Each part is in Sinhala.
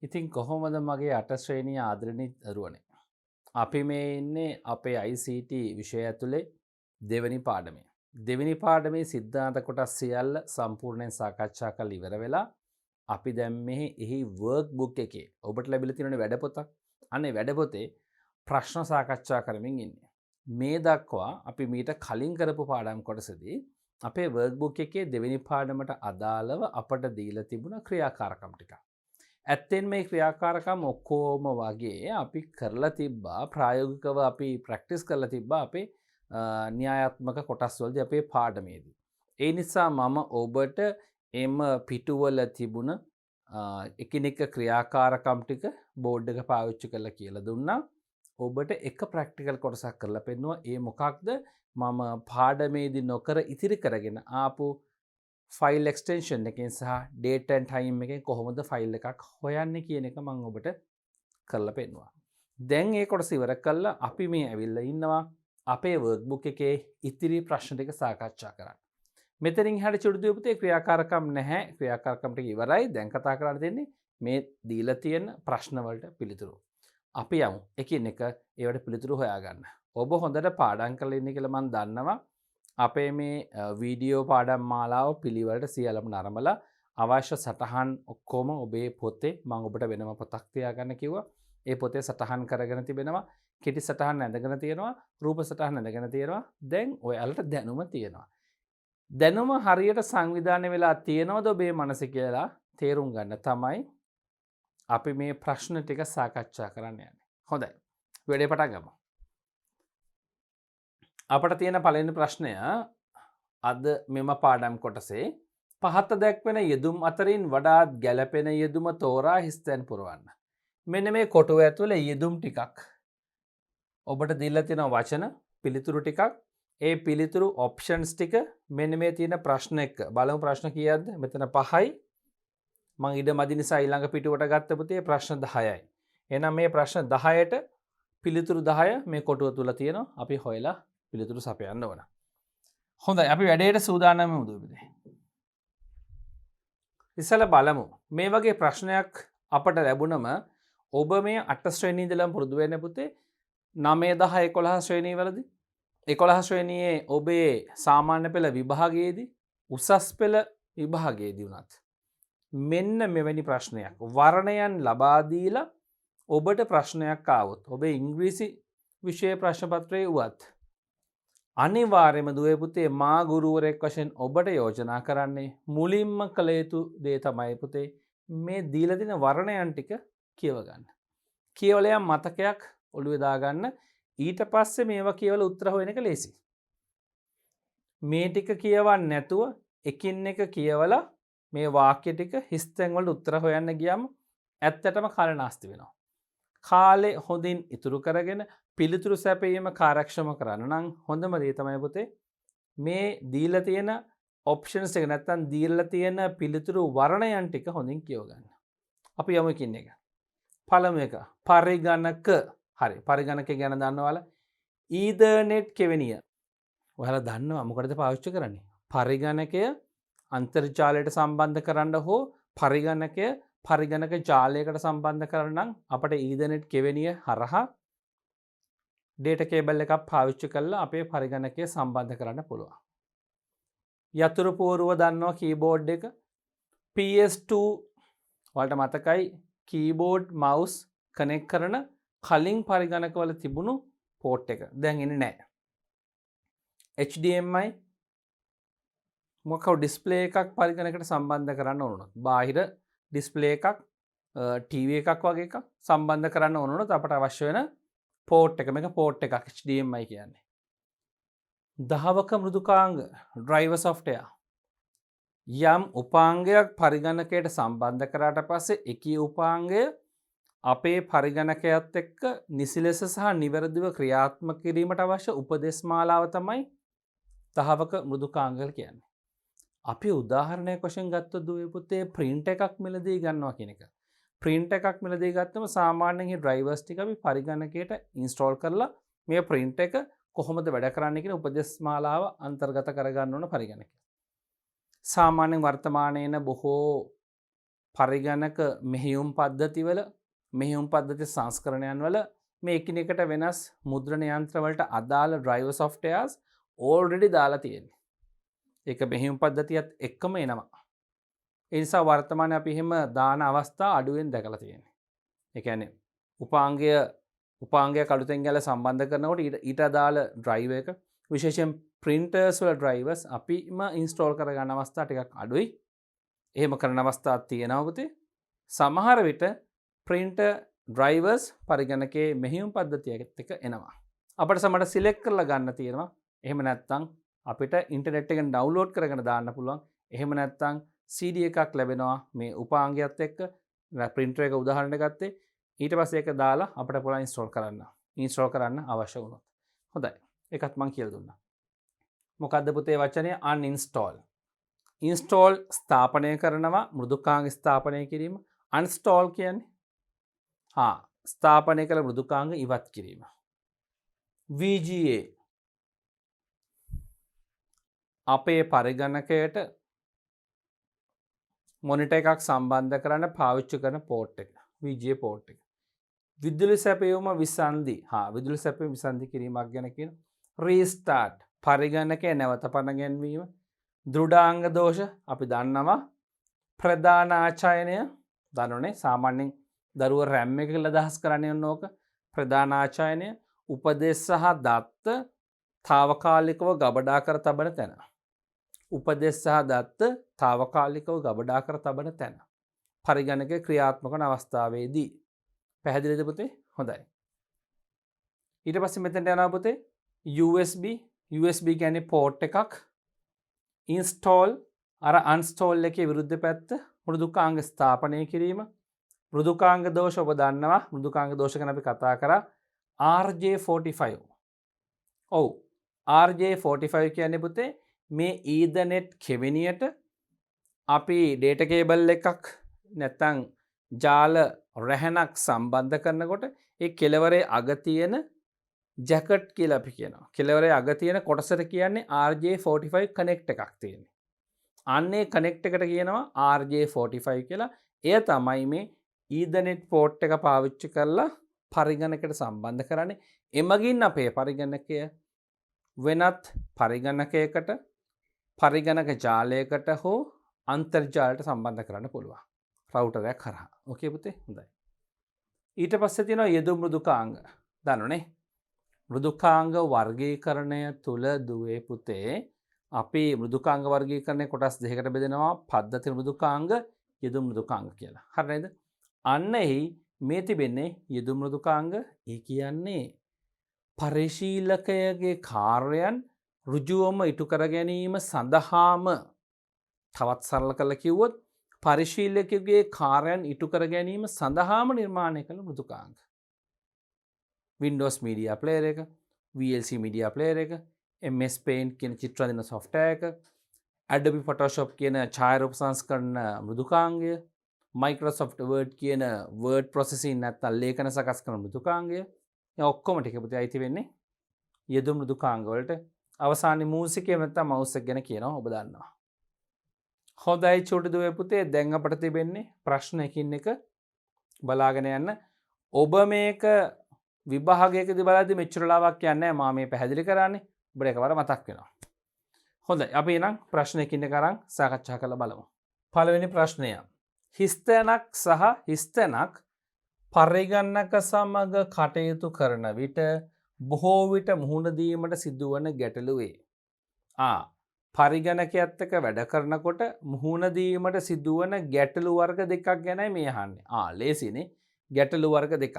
ඉතින් කොහොමද මගේ 8 ශ්‍රේණිය ආදරණීය දරුවනේ. අපි මේ ඉන්නේ අපේ ICT විෂය ඇතුලේ දෙවෙනි පාඩමේ. දෙවෙනි පාඩමේ සිද්ධාන්ත කොටස් සියල්ල සම්පූර්ණයෙන් සාකච්ඡා කරලා ඉවර වෙලා අපි දැන් එහි වර්ක් බුක් එකේ ඔබට ලැබිලා තියෙනනේ වැඩපොතක්. අනේ වැඩපොතේ ප්‍රශ්න සාකච්ඡා කරමින් ඉන්නේ. මේ දක්වා අපි මීට කලින් කරපු පාඩම් කොටසදී අපේ වර්ක් බුක් එකේ දෙවෙනි පාඩමට අදාළව අපට දීලා තිබුණ ක්‍රියාකාරකම් ටිකක්. ඇත්තෙන් මේ ක්‍රියාකාරකම් ඔක්කෝම වගේ අපි කරලා තිබ්බා ප්‍රායෝගිකව අපි ප්‍රැක්ටිස් කරලා තිබ්බා අපේ න්‍යායාත්මක කොටස්වලදී අපේ පාඩමේදී. ඒ නිසා මම ඔබට එම පිටුවල තිබුණ එකිනෙක ක්‍රියාකාරකම් ටික බෝඩ් එක පාවිච්චි කරලා කියලා දුන්නා. ඔබට එක ප්‍රැක්ටිකල් කොටසක් කරලා පෙන්නුවා. ඒ මොකක්ද මම පාඩමේදී නොකර ඉතිරි කරගෙන ආපු ෆයිල් එක්ස්ටෙන්ෂන් එකෙන් සහ ඩේට් ඇන්ඩ් ටයිම් එකෙන් කොහොමද ෆයිල් එකක් හොයන්නේ කියන එක මම ඔබට කරලා පෙන්නුවා. දැන් ඒ කොටස ඉවර කළා අපි මේ ඇවිල්ලා ඉන්නවා අපේ වර්ක්බුක් එකේ ඉතිරි ප්‍රශ්න ටික සාකච්ඡා කරන්න. මෙතනින් එහාට චුරුදු පුතේ ක්‍රියාකාරකම් නැහැ. ක්‍රියාකාරකම් ටික ඉවරයි. දැන් කතා කරන්න දෙන්නේ මේ දීලා තියෙන ප්‍රශ්න වලට පිළිතුරු. අපි යමු එකින් එක ඒවට පිළිතුරු හොයාගන්න. ඔබ හොඳට පාඩම් කරලා ඉන්නේ කියලා මම දන්නවා. අපේ මේ වීඩියෝ පාඩම් මාලාව පිළිවෙලට සියල්ලම නරඹලා අවශ්‍ය සටහන් ඔක්කොම ඔබේ පොතේ මම ඔබට වෙනම පොතක් තියාගන්න කිව්වා. ඒ පොතේ සටහන් කරගෙන තිබෙනවා. කෙටි සටහන් ඇඳගෙන තියෙනවා. රූප සටහන් ඇඳගෙන තියෙනවා. දැන් ඔයාලට දැනුම තියෙනවා. දැනුම හරියට සංවිධානය වෙලා තියෙනවද ඔබේ මනසේ කියලා තේරුම් ගන්න තමයි අපි මේ ප්‍රශ්න ටික සාකච්ඡා කරන්න යන්නේ. හොඳයි. වැඩේ පටන් ගමු. අපට තියෙන පළවෙනි ප්‍රශ්නය අද මෙම පාඩම් කොටසේ පහත දැක්වෙන යෙදුම් අතරින් වඩාත් ගැළපෙන යෙදුම තෝරා හිස්තැන් පුරවන්න. මෙන්න මේ කොටුව ඇතුළේ යෙදුම් ටිකක් ඔබට දීලා තියෙන වචන පිළිතුරු ටිකක් ඒ පිළිතුරු ඔප්ෂන්ස් ටික මෙන්න මේ තියෙන ප්‍රශ්න එක්ක බලමු ප්‍රශ්න කීයක්ද මෙතන 5යි මම ඉඩ මදි නිසා ඊළඟ පිටුවට ගත්ත පුතේ ප්‍රශ්න 10යි. එහෙනම් මේ ප්‍රශ්න 10ට පිළිතුරු 10 මේ කොටුව තුල තියෙනවා. අපි හොයලා පිළිතුරු සපයන්න ඕන. හොඳයි අපි වැඩේට සූදානම් වෙමු දුවපිතේ. ඉස්සෙල්ලා බලමු. මේ වගේ ප්‍රශ්නයක් අපට ලැබුණම ඔබ මේ 8 ශ්‍රේණිය ඉඳලා පුරුදු වෙන්න පුතේ 9 10 11 ශ්‍රේණිය වලදී 11 ශ්‍රේණියේ ඔබේ සාමාන්‍ය පෙළ විභාගයේදී උසස් පෙළ විභාගයේදී උනත් මෙන්න මෙවැනි ප්‍රශ්නයක් වර්ණයන් ලබා දීලා ඔබට ප්‍රශ්නයක් ආවොත් ඔබේ ඉංග්‍රීසි විෂය ප්‍රශ්න පත්‍රයේ උවත් අනිවාර්යයෙන්ම දුවේ පුතේ මා ගුරුවරයෙක් වශයෙන් ඔබට යෝජනා කරන්නේ මුලින්ම කළ යුතු දේ තමයි පුතේ මේ දීලා දෙන වර්ණයන් ටික කියව ගන්න. කියවලයන් මතකයක් ඔළුවේ දාගන්න. ඊට පස්සේ මේවා කියවලා උත්තර හොයන එක ලේසි. මේ ටික කියවන්න නැතුව එකින් එක කියවලා මේ වාක්‍ය ටික හිස්තැන් වලට උත්තර හොයන්න ගියාම ඇත්තටම කාලේ නාස්ති වෙනවා. කාලේ හොඳින් ඉතුරු කරගෙන පිළිතුරු සැපයීම කාර්යක්ෂම කරන්න නම් හොඳම දේ තමයි පුතේ මේ දීලා තියෙන ඔප්ෂන්ස් එක නැත්තම් දීලා තියෙන පිළිතුරු වර්ණයන් ටික හොඳින් කියව ගන්න. අපි යමු එකින් එක. පළමු එක පරිගණක. හරි පරිගණක ගැන දන්නවල ඊදර්නෙට් කෙවෙනිය. ඔයාලා දන්නවා මොකටද පාවිච්චි කරන්නේ? පරිගණකය අන්තර්ජාලයට සම්බන්ධ කරන්න හෝ පරිගණකය පරිගණක ජාලයකට සම්බන්ධ කරන්න නම් අපට ඊදර්නෙට් කෙවෙනිය හරහා ඩේටා කේබල් එකක් පාවිච්චි කරලා අපේ පරිගණකය සම්බන්ධ කරන්න පුළුවන්. යතුරු පුවරුව දන්නවා කීබෝඩ් එක PS2 වලට මතකයි කීබෝඩ් මවුස් කනෙක්ට් කරන කලින් පරිගණකවල තිබුණු පෝට් එක දැන් එන්නේ නැහැ. HDMI මොකක්ද ඩිස්ප්ලේ එකක් පරිගණකයට සම්බන්ධ කරන්න ඕනොත් බාහිර ඩිස්ප්ලේ එකක් ටීවී එකක් වගේ එකක් සම්බන්ධ කරන්න ඕනොත් අපට අවශ්‍ය වෙන පෝට් එක මේක පෝට් එකක් HDMI කියන්නේ. දහවක මෘදුකාංග ඩ්‍රයිවර් සොෆ්ට්වෙයාර් යම් උපාංගයක් පරිගණකයට සම්බන්ධ කරාට පස්සේ එකී උපාංගය අපේ පරිගණකයත් එක්ක නිසි ලෙස සහ නිවැරදිව ක්‍රියාත්මක කිරීමට අවශ්‍ය උපදෙස් මාලාව තමයි දහවක මෘදුකාංග කියන්නේ. අපි උදාහරණයක් වශයෙන් ගත්තොත් දුවේ පුතේ print එකක් මිලදී ගන්නවා කියන එක. print එකක් මිලදී ගත්තම සාමාන්‍යයෙන් මේ drivers ටික අපි පරිගණකයට install කරලා මේ print එක කොහොමද වැඩ කරන්නේ කියන උපදෙස් මාලාව අන්තර්ගත කරගන්න ඕන පරිගණකයට. සාමාන්‍යයෙන් වර්තමානයේන බොහෝ පරිගණක මෙහෙයුම් පද්ධතිවල මෙහෙයුම් පද්ධති සංස්කරණයන් වල මේ එකිනෙකට වෙනස් මුද්‍රණ යන්ත්‍ර වලට අදාළ driver softwares already දාලා තියෙන්නේ. ඒක මෙහෙයුම් පද්ධතියත් එක්කම එනවා. ඒ නිසා වර්තමානයේ අපි එහෙම දාන අවස්ථා අඩුවෙන් දැකලා තියෙන්නේ. ඒ කියන්නේ උපාංගය අලුතෙන් ගැල සම්බන්ධ කරනකොට ඊට අදාළ driver එක විශේෂයෙන් printers වල drivers අපිම install කරගන්න අවස්ථා ටිකක් අඩුයි. එහෙම කරන අවස්ථාවක් තියෙනවා පුතේ. සමහර විට printer drivers පරිගණකයේ මෙහෙයුම් පද්ධතියත් එක්ක එනවා. අපිට සමහර select කරලා ගන්න තියෙනවා. එහෙම නැත්නම් අපිට ඉන්ටර්නෙට් එකෙන් ඩවුන්ලෝඩ් කරගෙන දාන්න පුළුවන්. එහෙම නැත්නම් CD එකක් ලැබෙනවා මේ උපාංගයත් එක්ක. printer එක උදාහරණයක් ගත්තේ. ඊට පස්සේ ඒක දාලා අපිට පුළුවන් install කරන්න අවශ්‍ය වුණොත්. හොඳයි. ඒකත් මම කියලා දුන්නා. මොකද්ද පුතේ වචනය uninstall. install ස්ථාපනය කරනවා මෘදුකාංග ස්ථාපනය කිරීම. uninstall කියන්නේ ස්ථාපනය කළ මෘදුකාංග ඉවත් කිරීම. VGA අපේ පරිගණකයට මොනිටර් එකක් සම්බන්ධ කරන්න පාවිච්චි කරන පෝට් එක. VGA පෝට් එක. විදුලි සැපයුම විසන්ධි විදුලි සැපයුම විසන්ධි කිරීමක් ගැන කියන රීස්ටාර්ට් පරිගණකය නැවත පණ ගැන්වීම. දෘඩාංග දෝෂ අපි දන්නවා ප්‍රධාන ආචායනය දන්නවනේ සාමාන්‍යයෙන් දරුව රැම් එක කියලා අදහස් කරන්නේ ඕක ප්‍රධාන ආචායනය උපදේශ සහ දත්ත తాවකාලිකව ගබඩා කර තබන තැන. උපදේශ සහ දත්ත తాවකාලිකව ගබඩා කර තබන තැන. පරිගණකයේ ක්‍රියාත්මක වන අවස්ථාවේදී පැහැදිලිද පුතේ? හොඳයි. ඊට පස්සේ මෙතෙන්ට යනවා පුතේ USB කියන්නේ පෝට් එකක්. install අර uninstall එකේ විරුද්ධ පැත්ත මෘදුකාංග ස්ථාපනය කිරීම. මෘදුකාංග දෝෂ ඔබ දන්නවා. මෘදුකාංග දෝෂ ගැන අපි කතා කරා RJ45. ඔව් RJ45 කියන්නේ පුතේ මේ ඊදර්නෙට් කෙවිනියට අපි ඩේටා කේබල් එකක් නැත්තම් ජාල රැහැනක් සම්බන්ධ කරනකොට ඒ කෙළවරේ අග තියෙන ජැකට් කියලා අපි කියනවා. කෙළවරේ අග තියෙන කොටසට කියන්නේ RJ45 කනෙක්ට් එකක් තියෙන්නේ. අන්නේ කනෙක්ට් එකට කියනවා RJ45 කියලා. එය තමයි මේ ඊදර්නෙට් පෝට් එක පාවිච්චි කරලා පරිගණකයට සම්බන්ධ කරන්නේ. එමගින් අපේ පරිගණකය වෙනත් පරිගණකයකට පරිගණක ජාලයකට හෝ අන්තර්ජාලයට සම්බන්ධ කරන්න පුළුවන්. රවුටර් එකක් කරා. ඕකේ පුතේ? හොඳයි. ඊට පස්සේ තියෙනවා යෙදු මෘදුකාංග. දන්නවනේ? මෘදුකාංග වර්ගීකරණය තුල දුවේ පුතේ අපි මෘදුකාංග වර්ගීකරණය කොටස් දෙකකට බෙදෙනවා. පද්ධති මෘදුකාංග, යෙදු මෘදුකාංග කියලා. හරි නේද? අන්න එහි මේ තිබෙන්නේ යෙදු මෘදුකාංග. ඒ කියන්නේ පරිශීලකයගේ කාර්යයන් ඍජුවම ඉටු කර ගැනීම සඳහාම තවත් සරල කරලා කිව්වොත් පරිශීලකයගේ කාර්යයන් ඉටු කර ගැනීම සඳහාම නිර්මාණය කළ මෘදුකාංග. Windows Media Player එක, VLC Media Player එක, MS Paint කියන චිත්‍ර අඳින software එක, Adobe Photoshop කියන ඡායාරූප සංස්කරණ මෘදුකාංගය, Microsoft Word කියන word processing නැත්නම් ලේඛන සකස් කරන මෘදුකාංගය. මේ ඔක්කොම ටික පුතේ අයිති වෙන්නේ යෙදු මෘදුකාංග වලට. අවසානයේ මූසිකය නැත්නම් මවුස් එක ගැන කියනවා ඔබ දන්නවා. හොඳයි චූටි දුවේ පුතේ දැන් අපිට තිබෙන්නේ ප්‍රශ්න එකින් එක බලාගෙන යන්න. ඔබ මේක විභාගයකදී බලද්දි මෙච්චර ලාවක් කියන්නේ නැහැ මම මේ පැහැදිලි කරන්නේ. ඔබට එකවර මතක් වෙනවා. හොඳයි අපි එහෙනම් ප්‍රශ්න එකින් එක අරන් සාකච්ඡා කරලා බලමු. පළවෙනි ප්‍රශ්නය. හිස්තැනක් සහ හිස්තැනක් පරිගණක සමග කටයුතු කරන විට බොහෝ විට මුහුණ දීමට සිදුවන ගැටලු වේ. පරිගණකයත් එක්ක වැඩ කරනකොට මුහුණ දීමට සිදුවන ගැටලු වර්ග දෙකක් ගැනයි මේ අහන්නේ. ලේසිනේ. ගැටලු වර්ග දෙකක්.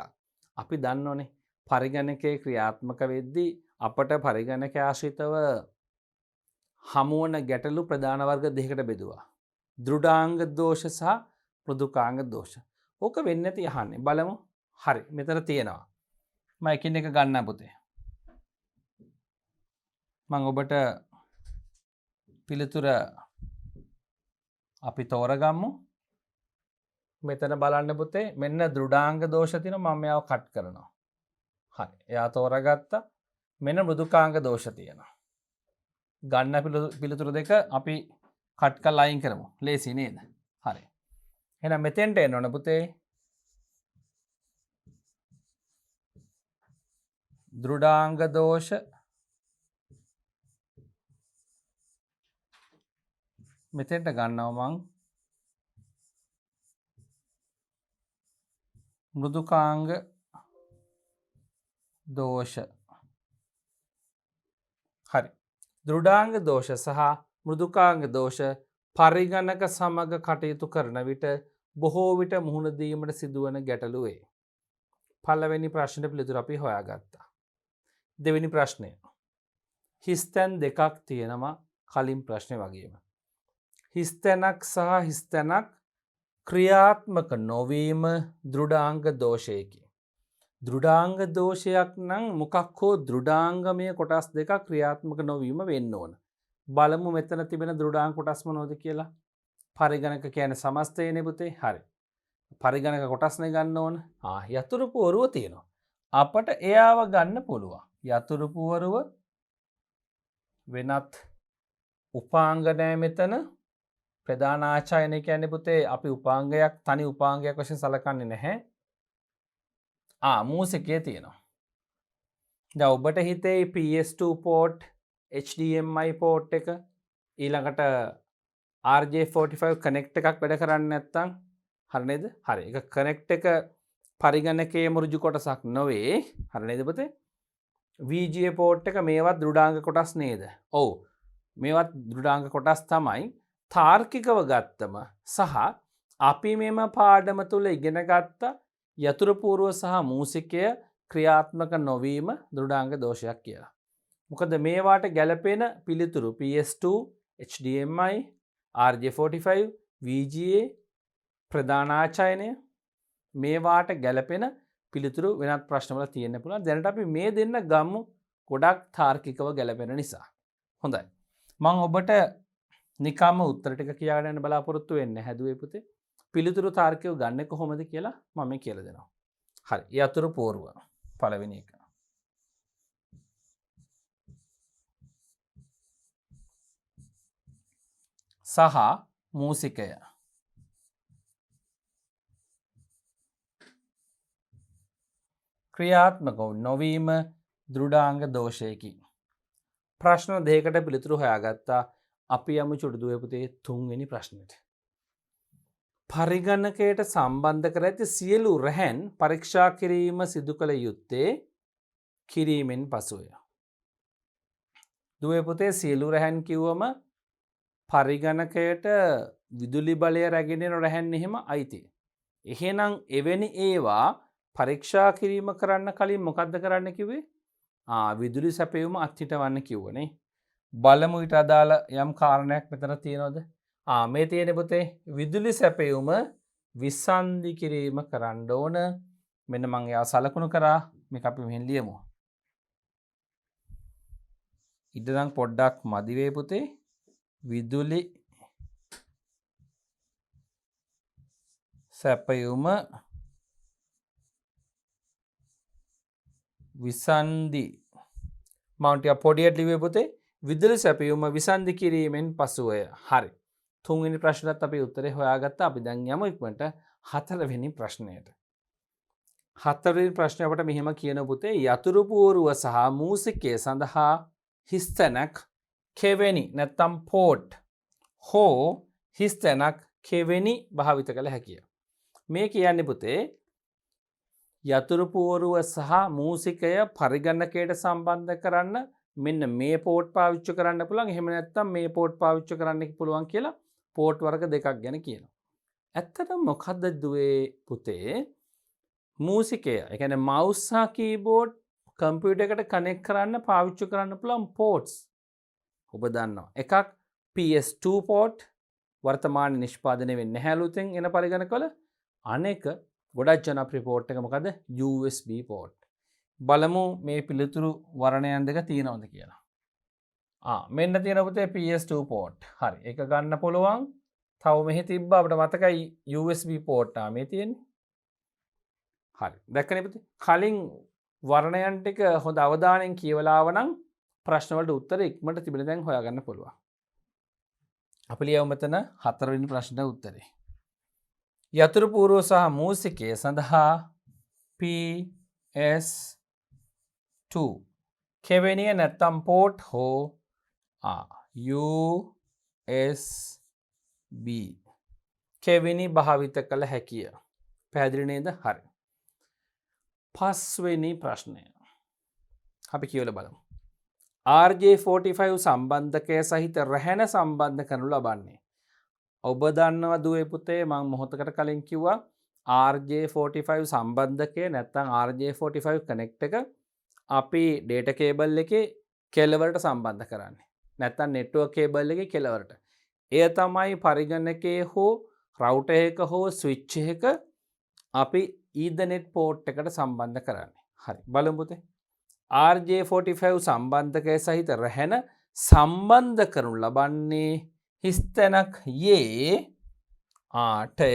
අපි දන්නෝනේ පරිගණකයේ ක්‍රියාත්මක වෙද්දී අපට පරිගණක ආශ්‍රිතව හමුවන ගැටලු ප්‍රධාන වර්ග දෙකකට බෙදුවා. දෘඩාංග දෝෂ සහ මෘදුකාංග දෝෂ. ඕක වෙන්නේ නැති අහන්නේ. බලමු. හරි. මෙතන තියෙනවා. මම එකින් එක ගන්න පුතේ. මම ඔබට පිළිතුර අපි තෝරගමු. මෙතන බලන්න පුතේ මෙන්න දෘඩාංග දෝෂ තියෙනවා මම මේව කට් කරනවා. හරි. එයා තෝරගත්තා. මෙන්න මෘදුකාංග දෝෂ තියෙනවා. ගන්න පිළිතුරු දෙක අපි කට් කරලා අයින් කරමු. ලේසි නේද? හරි. එහෙනම් මෙතෙන්ට එන්න ඕන පුතේ. දෘඩාංග දෝෂ මෙතෙන්ට ගන්නවා මං මෘදුකාංග දෝෂ. හරි. දෘඩාංග දෝෂ සහ මෘදුකාංග දෝෂ පරිගණක සමග කටයුතු කරන විට බොහෝ විට මුහුණ දීමට සිදුවන ගැටලු වේ. පළවෙනි ප්‍රශ්නෙට පිළිතුර අපි හොයාගත්තා. දෙවෙනි ප්‍රශ්නය. හිස්තැන් දෙකක් තියෙනවා කලින් ප්‍රශ්නේ වගේම. හිස්තැනක් සහ හිස්තැනක් ක්‍රියාත්මක නොවීම දෘඩාංග දෝෂයකි. දෘඩාංග දෝෂයක් නම් මොකක් හෝ දෘඩාංගමය කොටස් දෙකක් ක්‍රියාත්මක නොවීම වෙන්න ඕන. බලමු මෙතන තිබෙන දෘඩාංග කොටස් මොනවද කියලා. පරිගණක කියන්නේ සමස්තයනේ පුතේ. හරි. පරිගණක කොටස්නේ ගන්න ඕන. යතුරු පුවරුව තියෙනවා. අපට එයාව ගන්න පුළුවන්. යතුරු පුවරුව වෙනත් උපාංග නැහැ මෙතන. ප්‍රධාන ආචායනය කියන්නේ පුතේ අපි උපාංගයක් තනි උපාංගයක් වශයෙන් සලකන්නේ නැහැ. මූසිකය තියෙනවා. දැන් ඔබට හිතේ PS2 port HDMI port එක ඊළඟට RJ45 connect එකක් වැඩ කරන්නේ නැත්නම් හරි නේද? හරි. ඒක connect එක පරිගණකයේ මුරුජු කොටසක් නොවේ. හරි නේද පුතේ? VGA port එක මේවත් දෘඩාංග කොටස් නේද? ඔව්. මේවත් දෘඩාංග කොටස් තමයි. තාර්කිකව ගත්තම සහ අපි මෙම පාඩම තුළ ඉගෙන ගත්ත යතුරු පූර්ව සහ මූසිකය ක්‍රියාත්මක නොවීම දෘඩාංග දෝෂයක් කියලා. මොකද මේවාට ගැලපෙන පිළිතුරු PS2, HDMI, RJ45, VGA, ප්‍රධානාචායනය මේවාට ගැලපෙන පිළිතුරු වෙනත් ප්‍රශ්නවල තියෙන්න පුළුවන්. දැනට අපි මේ දෙන්න ගමු ගොඩක් තාර්කිකව ගැලපෙන නිසා. හොඳයි. මම ඔබට නිකම්ම උත්තර ටික කියාගෙන යන්න බලාපොරොත්තු වෙන්නේ හැදුවේ පුතේ. පිළිතුරු තාර්කිකව ගන්න කොහොමද කියලා මම කියලා දෙනවා. හරි. යතුරු පූර්ව පළවෙනි එක. සහ මූසිකය. ක්‍රියාත්මක නොවීම දෘඩාංග දෝෂයකි. ප්‍රශ්න දෙකකට පිළිතුරු හොයාගත්තා. අපි යමු චුටුදුවේ පුතේ තුන්වෙනි ප්‍රශ්නෙට. පරිගණකයට සම්බන්ධ කර ඇති සියලු රැහැන් පරීක්ෂා කිරීම සිදු කළ යුත්තේ කිරීමෙන් පසුය. දුවේ පුතේ සියලු රැහැන් කිව්වම පරිගණකයට විදුලි බලය රැගෙන යන රැහැන් එහෙම අයිති. එහෙනම් එවැනි ඒවා පරීක්ෂා කිරීම කරන්න කලින් මොකද්ද කරන්න කිව්වේ? විදුලි සැපයුම අත්හිටවන්න කිව්වනේ. බලමු ඊට අදාළ යම් කාරණයක් මෙතන තියෙනවද? මේ තියෙන පුතේ විදුලි සැපයුම විසන්ධි කිරීම කරන්න ඕන. මෙන්න මම එයා සලකුණු කරා. මේක අපි මෙහෙන් ලියමු. ඉතින් පොඩ්ඩක් මදි වේ පුතේ. විදුලි සැපයුම විසන්ධි මම ටික පොඩියට ලිව්වේ පුතේ. විදුලි සැපයුම විසන්ධි කිරීමෙන් පසුවය. හරි. තුන්වෙනි ප්‍රශ්නට අපි උත්තරේ හොයාගත්තා. අපි දැන් යමු ඉක්මනට හතරවෙනි ප්‍රශ්නයට. හතරවෙනි ප්‍රශ්නේ අපිට මෙහෙම කියන පුතේ යතුරු පුවරුව සහ මූසිකය සඳහා හිස්තැනක් කෙවෙනි නැත්තම් පෝට් හෝ හිස්තැනක් කෙවෙනි භාවිත කළ හැකිය. මේ කියන්නේ පුතේ යතුරු පුවරුව සහ මූසිකය පරිගණකයට සම්බන්ධ කරන්න මෙන්න මේ පෝට් පාවිච්චි කරන්න පුළුවන්. එහෙම නැත්නම් මේ පෝට් පාවිච්චි කරන්න පුළුවන් කියලා පෝට් වර්ග දෙකක් ගැන කියනවා. ඇත්තටම මොකද්ද දුවේ පුතේ මූසිකය? ඒ කියන්නේ මවුස් සහ කීබෝඩ් කම්පියුටර් එකට කනෙක්ට් කරන්න පාවිච්චි කරන්න පුළුවන් පෝට්ස්. ඔබ දන්නවා. එකක් PS2 පෝට් වර්තමානයේ නිෂ්පාදනය වෙන්නේ නැහැ අලුතෙන් එන පරිගණකවල. අනෙක ගොඩක් ජනප්‍රිය පෝට් එක මොකද? USB port. බලමු මේ පිළිතුරු වර්ණයන් දෙක තියෙනවද කියලා. මෙන්න තියෙන පුතේ PS2 පෝට්. හරි. ඒක ගන්න පුළුවන්. තව මෙහි තිබ්බ අපිට මතකයි USB පෝට් මේ තියෙන්නේ. හරි. දැක්කනේ පුතේ. කලින් වර්ණයන් ටික හොඳ අවධානයෙන් කියවලා ආවනම් ප්‍රශ්න වලට උත්තර ඉක්මනට තිබෙන දැන් හොයාගන්න පුළුවන්. අපි ලියමු මෙතන හතරවෙනි ප්‍රශ්නට උත්තරේ. යතුරු පූර්ව සහ මූසිකය සඳහා PS2 කෙවෙනිය නැත්තම් පෝට් හෝ USB කෙවෙනි භාවිත කළ හැකිය. පැහැදිලි නේද? හරි. පස්වෙනි ප්‍රශ්නය අපි කියවලා බලමු. RJ45 සම්බන්ධකය සහිත රැහැන සම්බන්ධ කරනු ලබන්නේ. ඔබ දන්නව දුවේ පුතේ මම මොහොතකට කලින් කිව්වා RJ45 සම්බන්ධකය නැත්නම් RJ45 කනෙක්ට් එක අපි ඩේටා කේබල් එකේ කෙළවරට සම්බන්ධ කරන්නේ. නැත්නම් නෙට්වර්ක් කේබල් එකේ කෙළවරට. එය තමයි පරිගණකයේ හෝ රවුටර් එක හෝ ස්විච් එක අපි ඊතර්නෙට් පෝට් එකට සම්බන්ධ කරන්නේ. හරි. බලමු පුතේ. RJ45 සම්බන්ධකය සහිත රැහැන සම්බන්ධ කරනු ලබන්නේ හිස්තැනක් යේ 8ය.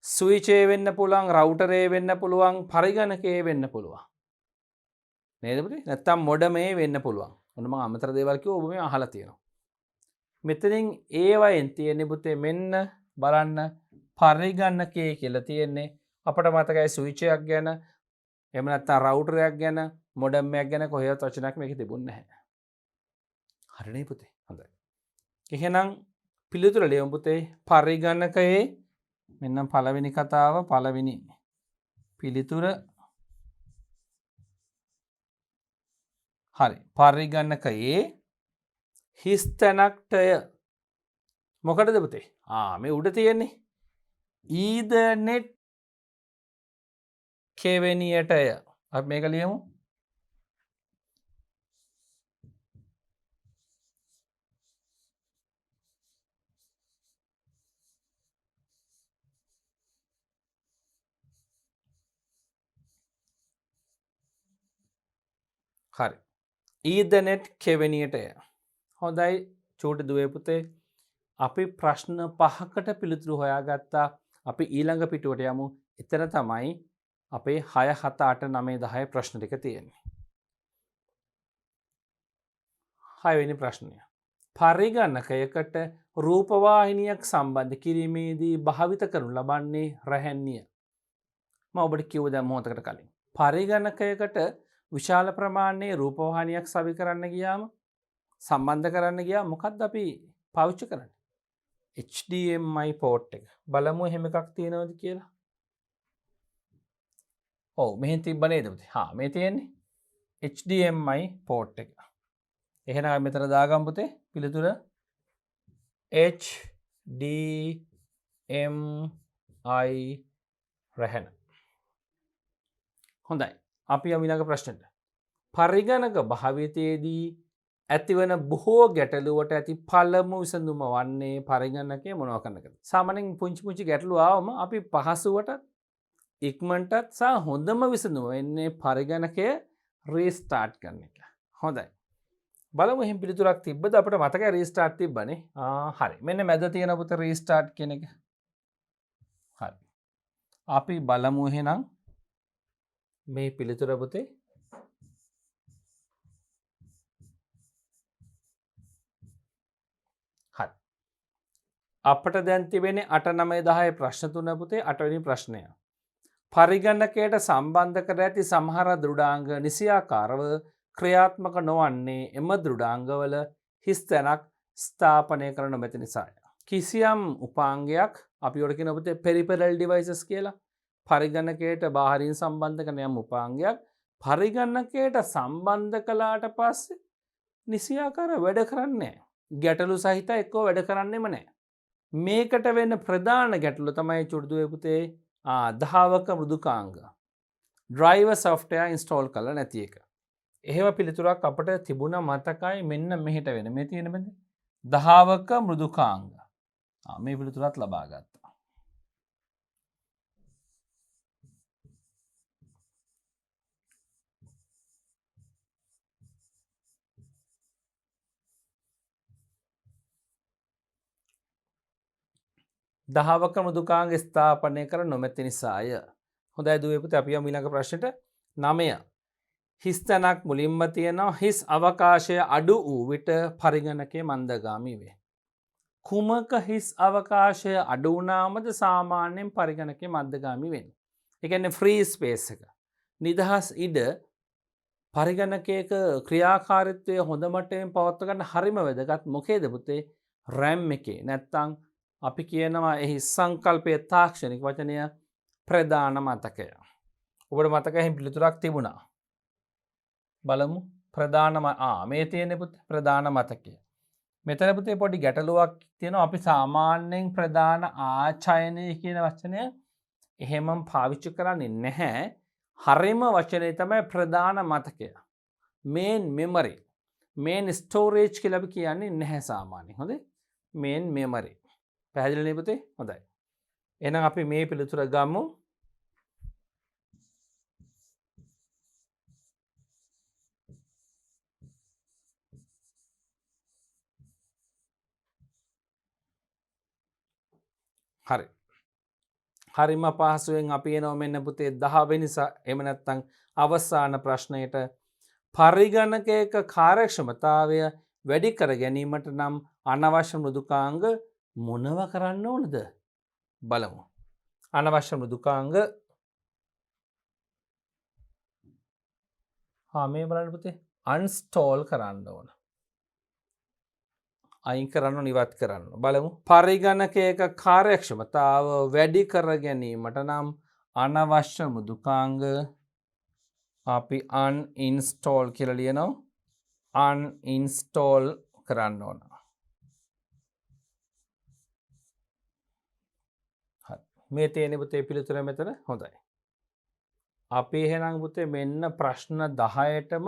ස්විචේ වෙන්න පුළුවන්, රවුටරේ වෙන්න පුළුවන්, පරිගණකයේ වෙන්න පුළුවන්. නේද පුතේ? නැත්තම් මොඩමේ වෙන්න පුළුවන්. ඔන්න මම අමතර දේවල් කිව්ව ඔබ මේ අහලා තියෙනවා. මෙතනින් ඒවයින් තියෙන්නේ පුතේ මෙන්න බලන්න පරිගණකයේ කියලා තියෙන්නේ. අපට මතකයි ස්විච් එකක් ගැන, එහෙම නැත්නම් රවුටර් එකක් ගැන, මොඩම් එකක් ගැන කොහෙවත් වචනයක් මේකේ තිබුණේ නැහැ. හරිනේ පුතේ. හොඳයි. එහෙනම් පිළිතුර ලියමු පුතේ. පරිගණකයේ මෙන්න පළවෙනි කතාව, පළවෙනි පිළිතුර. හරි. පරිගණකයේ හිස්තැනක්ටය මොකටද පුතේ? මේ උඩ තියෙන්නේ ඊතර්නෙට් කෙවෙනියටය. අපි මේක ලියමු. හරි. ඊතර්නෙට් කෙවෙනියටය. හොඳයි චූටි දුවේ පුතේ. අපි ප්‍රශ්න 5කට පිළිතුරු හොයාගත්තා. අපි ඊළඟ පිටුවට යමු. එතන තමයි අපේ 6 7 8 9 10 ප්‍රශ්න ටික තියෙන්නේ. 6 වෙනි ප්‍රශ්නය. පරිගණකයකට රූපවාහිනියක් සම්බන්ධ කිරීමේදී භාවිත කරනු ලබන්නේ රැහැන්නිය. මම ඔබට කිව්ව දැන් මොහොතකට කලින්. පරිගණකයකට විශාල ප්‍රමාණයේ රූපවාහිනියක් සවි කරන්න ගියාම සම්බන්ධ කරන්න ගියාම මොකක්ද අපි පාවිච්චි කරන්නේ? HDMI පෝට් එක. බලමු එහෙම එකක් තියෙනවද කියලා. ඔව් මෙහෙන් තිබ්බ නේද පුතේ? මේ තියෙන්නේ HDMI පෝට් එක. එහෙනම් අපි මෙතන දාගමු පුතේ පිළිතුර HDMI රැහැන. හොඳයි. අපි යමු ඊළඟ ප්‍රශ්නෙට. පරිගණක භාවිතයේදී ඇතිවන බොහෝ ගැටලුවට ඇති පළමු විසඳුම වන්නේ පරිගණකය මොනවා කරනකද? සාමාන්‍යයෙන් පුංචි ගැටලු ආවම අපි පහසුවට ඉක්මනටත් සහ හොඳම විසඳුම වෙන්නේ පරිගණකය රීස්ටාර්ට් කරන එක. හොඳයි. බලමු එහෙම පිළිතුරක් තිබ්බද? අපිට මතකයි රීස්ටාර්ට් තිබ්බනේ. හරි. මෙන්න මැද තියෙන පුතේ රීස්ටාර්ට් කියන එක. හරි. අපි බලමු එහෙනම් මේ පිළිතුර පුතේ. හරි. අපට දැන් තිබෙන්නේ 8 9 10 ප්‍රශ්න තුන පුතේ. 8 වෙනි ප්‍රශ්නය. පරිගණකයට සම්බන්ධ කර ඇති සමහර දෘඩාංග නිසියාකාරව ක්‍රියාත්මක නොවන්නේ එම දෘඩාංගවල හිස් තැනක් ස්ථාපනය කර නොමැති නිසාය. කිසියම් උපාංගයක් අපි ඔකට කියන පුතේ පෙරිෆෙරල් ඩිවයිසස් කියලා. පරිගණකයට බාහිරින් සම්බන්ධ කරන යම් උපාංගයක් පරිගණකයට සම්බන්ධ කළාට පස්සේ නිසියාකාර වැඩ කරන්නේ නැහැ. ගැටලු සහිත එක්කෝ වැඩ කරන්නෙම නැහැ. මේකට වෙන ප්‍රධාන ගැටලුව තමයි චුඩුවේ පුතේ දහවක මෘදුකාංග. ඩ්‍රයිවර් සොෆ්ට්වෙයාර් ඉන්ස්ටෝල් කරලා නැති එක. එහෙම පිළිතුරක් අපිට තිබුණා මතකයි මෙන්න මෙහෙට වෙන. මේ තියෙන බඳ දහවක මෘදුකාංග. මේ පිළිතුරත් ලබා ගත්තා. දහවක මෘදුකාංග ස්ථාපනය කර නොමැති නිසාය. හොඳයි දුවේ පුතේ අපි යමු ඊළඟ ප්‍රශ්නෙට. 9. හිස් තැනක් මුලින්ම තියෙනවා. හිස් අවකාශය අඩු වූ විට පරිගණකය මන්දගාමී වේ. කුමක හිස් අවකාශය අඩු වුණාමද සාමාන්‍යයෙන් පරිගණකයේ මධ්‍යගාමී වෙන්නේ. ඒ කියන්නේ ෆ්‍රී ස්පේස් එක. නිදහස් ඉඩ පරිගණකයක ක්‍රියාකාරීත්වය හොඳ මට්ටමින් පවත්වා ගන්න හරිම වැදගත්. මොකේද පුතේ? RAM එකේ. නැත්තම් අපි කියනවා එහි සංකල්පයේ තාක්ෂණික වචනය ප්‍රධාන මතකය. ඔබට මතකයෙන් පිළිතුරක් තිබුණා. බලමු. ප්‍රධාන මේ තියෙන්නේ පුතේ ප්‍රධාන මතකය. මෙතන පුතේ පොඩි ගැටලුවක් තියෙනවා. අපි සාමාන්‍යයෙන් ප්‍රධාන ආචයනය කියන වචනය එහෙමම පාවිච්චි කරන්නේ නැහැ. හරිම වචනේ තමයි ප්‍රධාන මතකය. මේන් මෙමරි. මේන් ස්ටෝරේජ් කියලා අපි කියන්නේ නැහැ සාමාන්‍යයෙන්. හොඳේ? මේන් මෙමරි. පැහැදිලි නේ පුතේ? හොඳයි. එහෙනම් අපි මේ පිළිතුර ගමු. හරි. හරිම පහසුවෙන් අපි එනවා මෙන්න පුතේ 10 වෙනි එහෙම නැත්නම් අවසාන ප්‍රශ්නයට පරිගණකයක කාර්යක්ෂමතාවය වැඩි කර ගැනීමට නම් අනවශ්‍ය මෘදුකාංග මොනව කරන්න ඕනද? බලමු. අනවශ්‍ය මෘදුකාංග මේ බලන්න පුතේ අන්ස්ටෝල් කරන්න ඕන. අයින් කරන්න ඉවත් කරන්න. බලමු. පරිගණකයක කාර්යක්ෂමතාව වැඩි කර ගැනීමට නම් අනවශ්‍ය මෘදුකාංග අපි uninstall කියලා ලියනවා. uninstall කරන්න ඕන. හරි. මේ තියෙන පුතේ පිළිතුර මෙතන හොඳයි. අපි එහෙනම් පුතේ මෙන්න ප්‍රශ්න 10ටම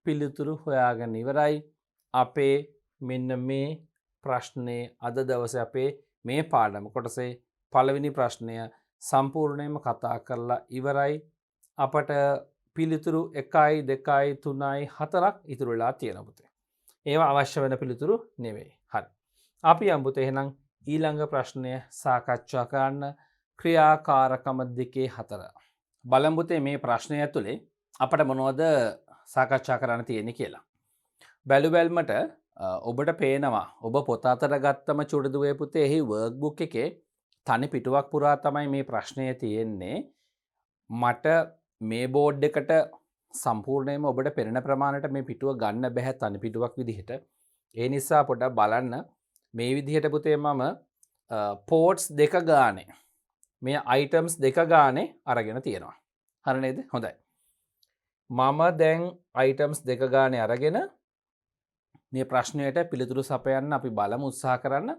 පිළිතුරු හොයාගෙන ඉවරයි. අපේ මෙන්න මේ ප්‍රශ්නේ අද දවසේ අපේ මේ පාඩම කොටසේ පළවෙනි ප්‍රශ්නය සම්පූර්ණයෙන්ම කතා කරලා ඉවරයි. අපට පිළිතුරු 1යි 2යි 3යි 4ක් ඉතුරු වෙලා තියෙනවා පුතේ. ඒවා අවශ්‍ය වෙන පිළිතුරු නෙවෙයි. හරි. අපි යමු පුතේ එහෙනම් ඊළඟ ප්‍රශ්නය සාකච්ඡා කරන්න ක්‍රියාකාරකම 2/4. බලමු පුතේ මේ ප්‍රශ්නය ඇතුලේ අපට මොනවද සාකච්ඡා කරන්න තියෙන්නේ කියලා. බැලුවල්මට ඔබට පේනවා ඔබ පොත අතර ගත්තම චුඩදුවේ පුතේ එහි වර්ක්බුක් එකේ තනි පිටුවක් පුරා තමයි මේ ප්‍රශ්නය තියෙන්නේ. මට මේ බෝඩ් එකට සම්පූර්ණයෙන්ම ඔබට පෙනෙන ප්‍රමාණයට මේ පිටුව ගන්න බෑ තනි පිටුවක් විදිහට. ඒ නිසා පොඩ්ඩක් බලන්න මේ විදිහට පුතේ මම පෝට්ස් දෙක ගානේ මේ අයිටම්ස් දෙක ගානේ අරගෙන තියෙනවා. හරි නේද? හොඳයි. මම දැන් අයිටම්ස් දෙක ගානේ අරගෙන මේ ප්‍රශ්නයට පිළිතුරු සපයන්න අපි බලමු උත්සාහ කරන්න.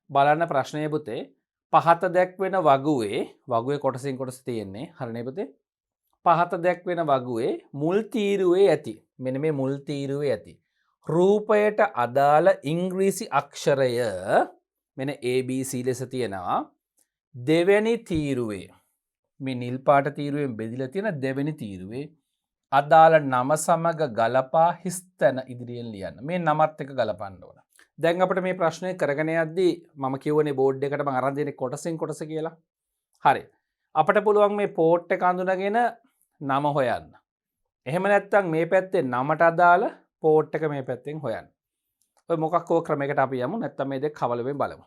බලන්න ප්‍රශ්නය පුතේ පහත දැක්වෙන වගුවේ කොටසින් කොටස තියෙන්නේ. හරිනේ පුතේ? පහත දැක්වෙන වගුවේ මුල් තීරුවේ ඇති. මෙන්න මේ මුල් තීරුවේ ඇති. රූපයට අදාළ ඉංග්‍රීසි අක්ෂරය මෙන්න ABC ලෙස තියෙනවා. දෙවැනි තීරුවේ මේ නිල් පාට තීරුවෙන් බෙදලා තියෙන දෙවැනි තීරුවේ අදාළ නම සමග ගලපා හිස් තැන ඉදිරියෙන් ලියන්න. මේ නමත් එක්ක ගලපන්න ඕන. දැන් අපිට මේ ප්‍රශ්නේ කරගෙන යද්දී මම කියවනේ බෝඩ් එකට මම අරන් දෙන්නේ කොටසෙන් කොටස කියලා. හරි. අපිට පුළුවන් මේ පෝට් එක අඳුනගෙන නම හොයන්න. එහෙම නැත්නම් මේ පැත්තේ නමට අදාළ පෝට් එක මේ පැත්තෙන් හොයන්න. ඔය මොකක් හෝ ක්‍රමයකට අපි යමු. නැත්නම් මේ දෙක කවලුවෙන් බලමු.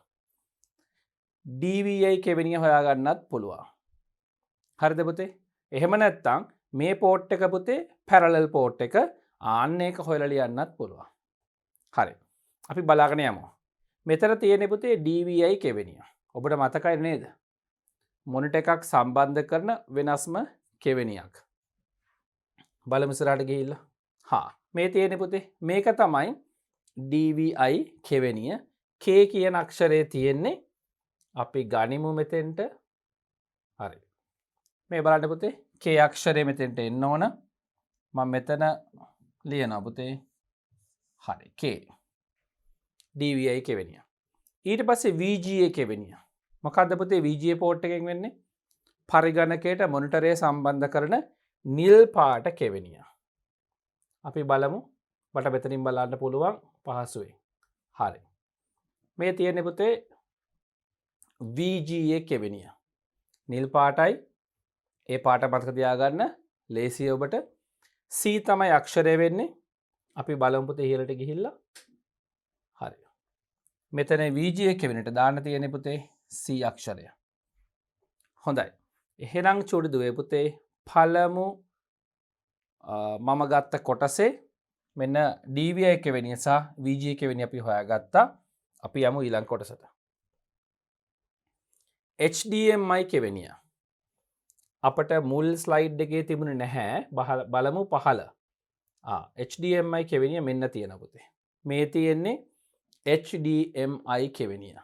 DVI කෙවෙනිය හොයාගන්නත් පුළුවන්. හරිද පුතේ? එහෙම නැත්නම් මේ පෝට් එක පුතේ පැරලල් පෝට් එක ආන්න එක හොයලා ලියන්නත් පුළුවන්. හරි. අපි බලාගෙන යමු. මෙතන තියෙන්නේ පුතේ DVI කෙවෙනිය. ඔබට මතකයි නේද? මොනිටර් එකක් සම්බන්ධ කරන වෙනස්ම කෙවෙනියක්. බලමු ඉස්සරහට ගිහිල්ලා. මේ තියෙන්නේ පුතේ මේක තමයි DVI කෙවෙනිය. K කියන අක්ෂරය තියෙන්නේ අපි ගනිමු මෙතෙන්ට. හරි. මේ බලන්න පුතේ K අක්ෂරය මෙතෙන්ට එන්න ඕන. මම මෙතන ලියනවා පුතේ. හරි. K DVI කෙවෙනිය. ඊට පස්සේ VGA කෙවෙනිය. මොකක්ද පුතේ VGA පෝට් එකෙන් වෙන්නේ? පරිගණකයට මොනිටරය සම්බන්ධ කරන නිල් පාට කෙවෙනිය. අපි බලමු. මට මෙතනින් බලන්න පුළුවන් පහසුවෙන්. හරි. මේ තියෙන්නේ පුතේ VGA කෙවෙනිය. නිල් පාටයි. ඒ පාට මතක තියාගන්න ලේසියි ඔබට. C තමයි අක්ෂරය වෙන්නේ. අපි බලමු පුතේ ඉහළට ගිහිල්ලා. හරි. මෙතන VGA කෙවෙනට දාන්න තියෙන පුතේ C අක්ෂරය. හොඳයි. එහෙනම් චූටි දුවේ පුතේ පළමු මම ගත්ත කොටසේ මෙන්න DVI කෙවෙනිය සහ VGA කෙවෙනිය අපි හොයාගත්තා. අපි යමු ඊළඟ කොටසට. HDMI කෙවෙනිය. අපට මුල් ස්ලයිඩ් එකේ තිබුණේ නැහැ. බලමු පහළ. HDMI කෙවෙනිය මෙන්න තියෙන පුතේ. මේ තියෙන්නේ HDMI කෙවෙනිය.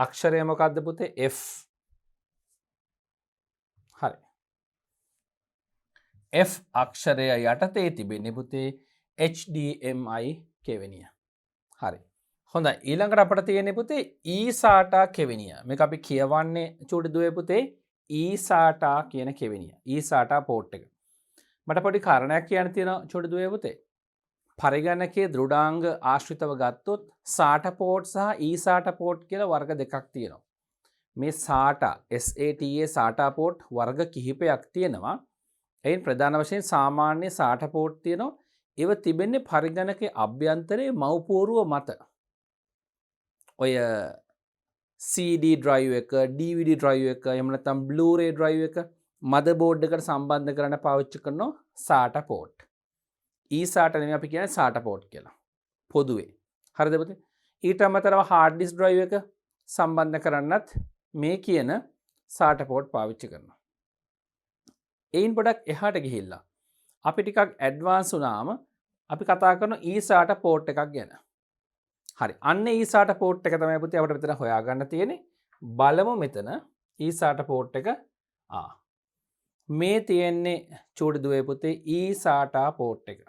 අක්ෂරය මොකක්ද පුතේ? F. හරි. F අක්ෂරය යටතේ තිබෙන්නේ පුතේ HDMI කෙවෙනිය. හරි. හොඳයි. ඊළඟට අපිට තියෙන්නේ පුතේ E SATA කෙවෙනිය. මේක අපි කියවන්නේ චූටි දුවේ පුතේ E SATA කියන කෙවෙනිය. E SATA පෝට් එක. මට පොඩි කාරණයක් කියන්න තියෙනවා චූටි දුවේ පුතේ. පරිගණකයේ දෘඩාංග ආශ්‍රිතව ගත්තොත් SATA පෝට් සහ E SATA පෝට් කියලා වර්ග දෙකක් තියෙනවා. මේ SATA SATA පෝට් වර්ග කිහිපයක් තියෙනවා. එයින් ප්‍රධාන වශයෙන් සාමාන්‍ය SATA පෝට් තියෙනවා. ඒව තිබෙන්නේ පරිගණකයේ අභ්‍යන්තරයේ මව්පෝරුව මත. ඔය CD drive එක, DVD drive එක, එහෙම නැත්නම් Blu-ray drive එක මදර්බෝඩ් එකට සම්බන්ධ කරන්න පාවිච්චි කරන SATA පෝට්. E SATA නෙමෙයි අපි කියන්නේ SATA පෝට් කියලා. පොදුවේ. හරිද පුතේ? ඊට අමතරව hard disk drive එක සම්බන්ධ කරන්නත් මේ කියන SATA පෝට් පාවිච්චි කරනවා. එයින් පොඩක් එහාට ගිහිල්ලා අපි ටිකක් ඇඩ්වාන්ස් වුණාම අපි කතා කරන E SATA පෝට් එකක් ගැන. හරි. අන්න E SATA පෝට් එක තමයි පුතේ අපිට මෙතන හොයාගන්න තියෙන්නේ. බලමු මෙතන E SATA පෝට් එක. මේ තියෙන්නේ චූටි දුවේ පුතේ E SATA පෝට් එක.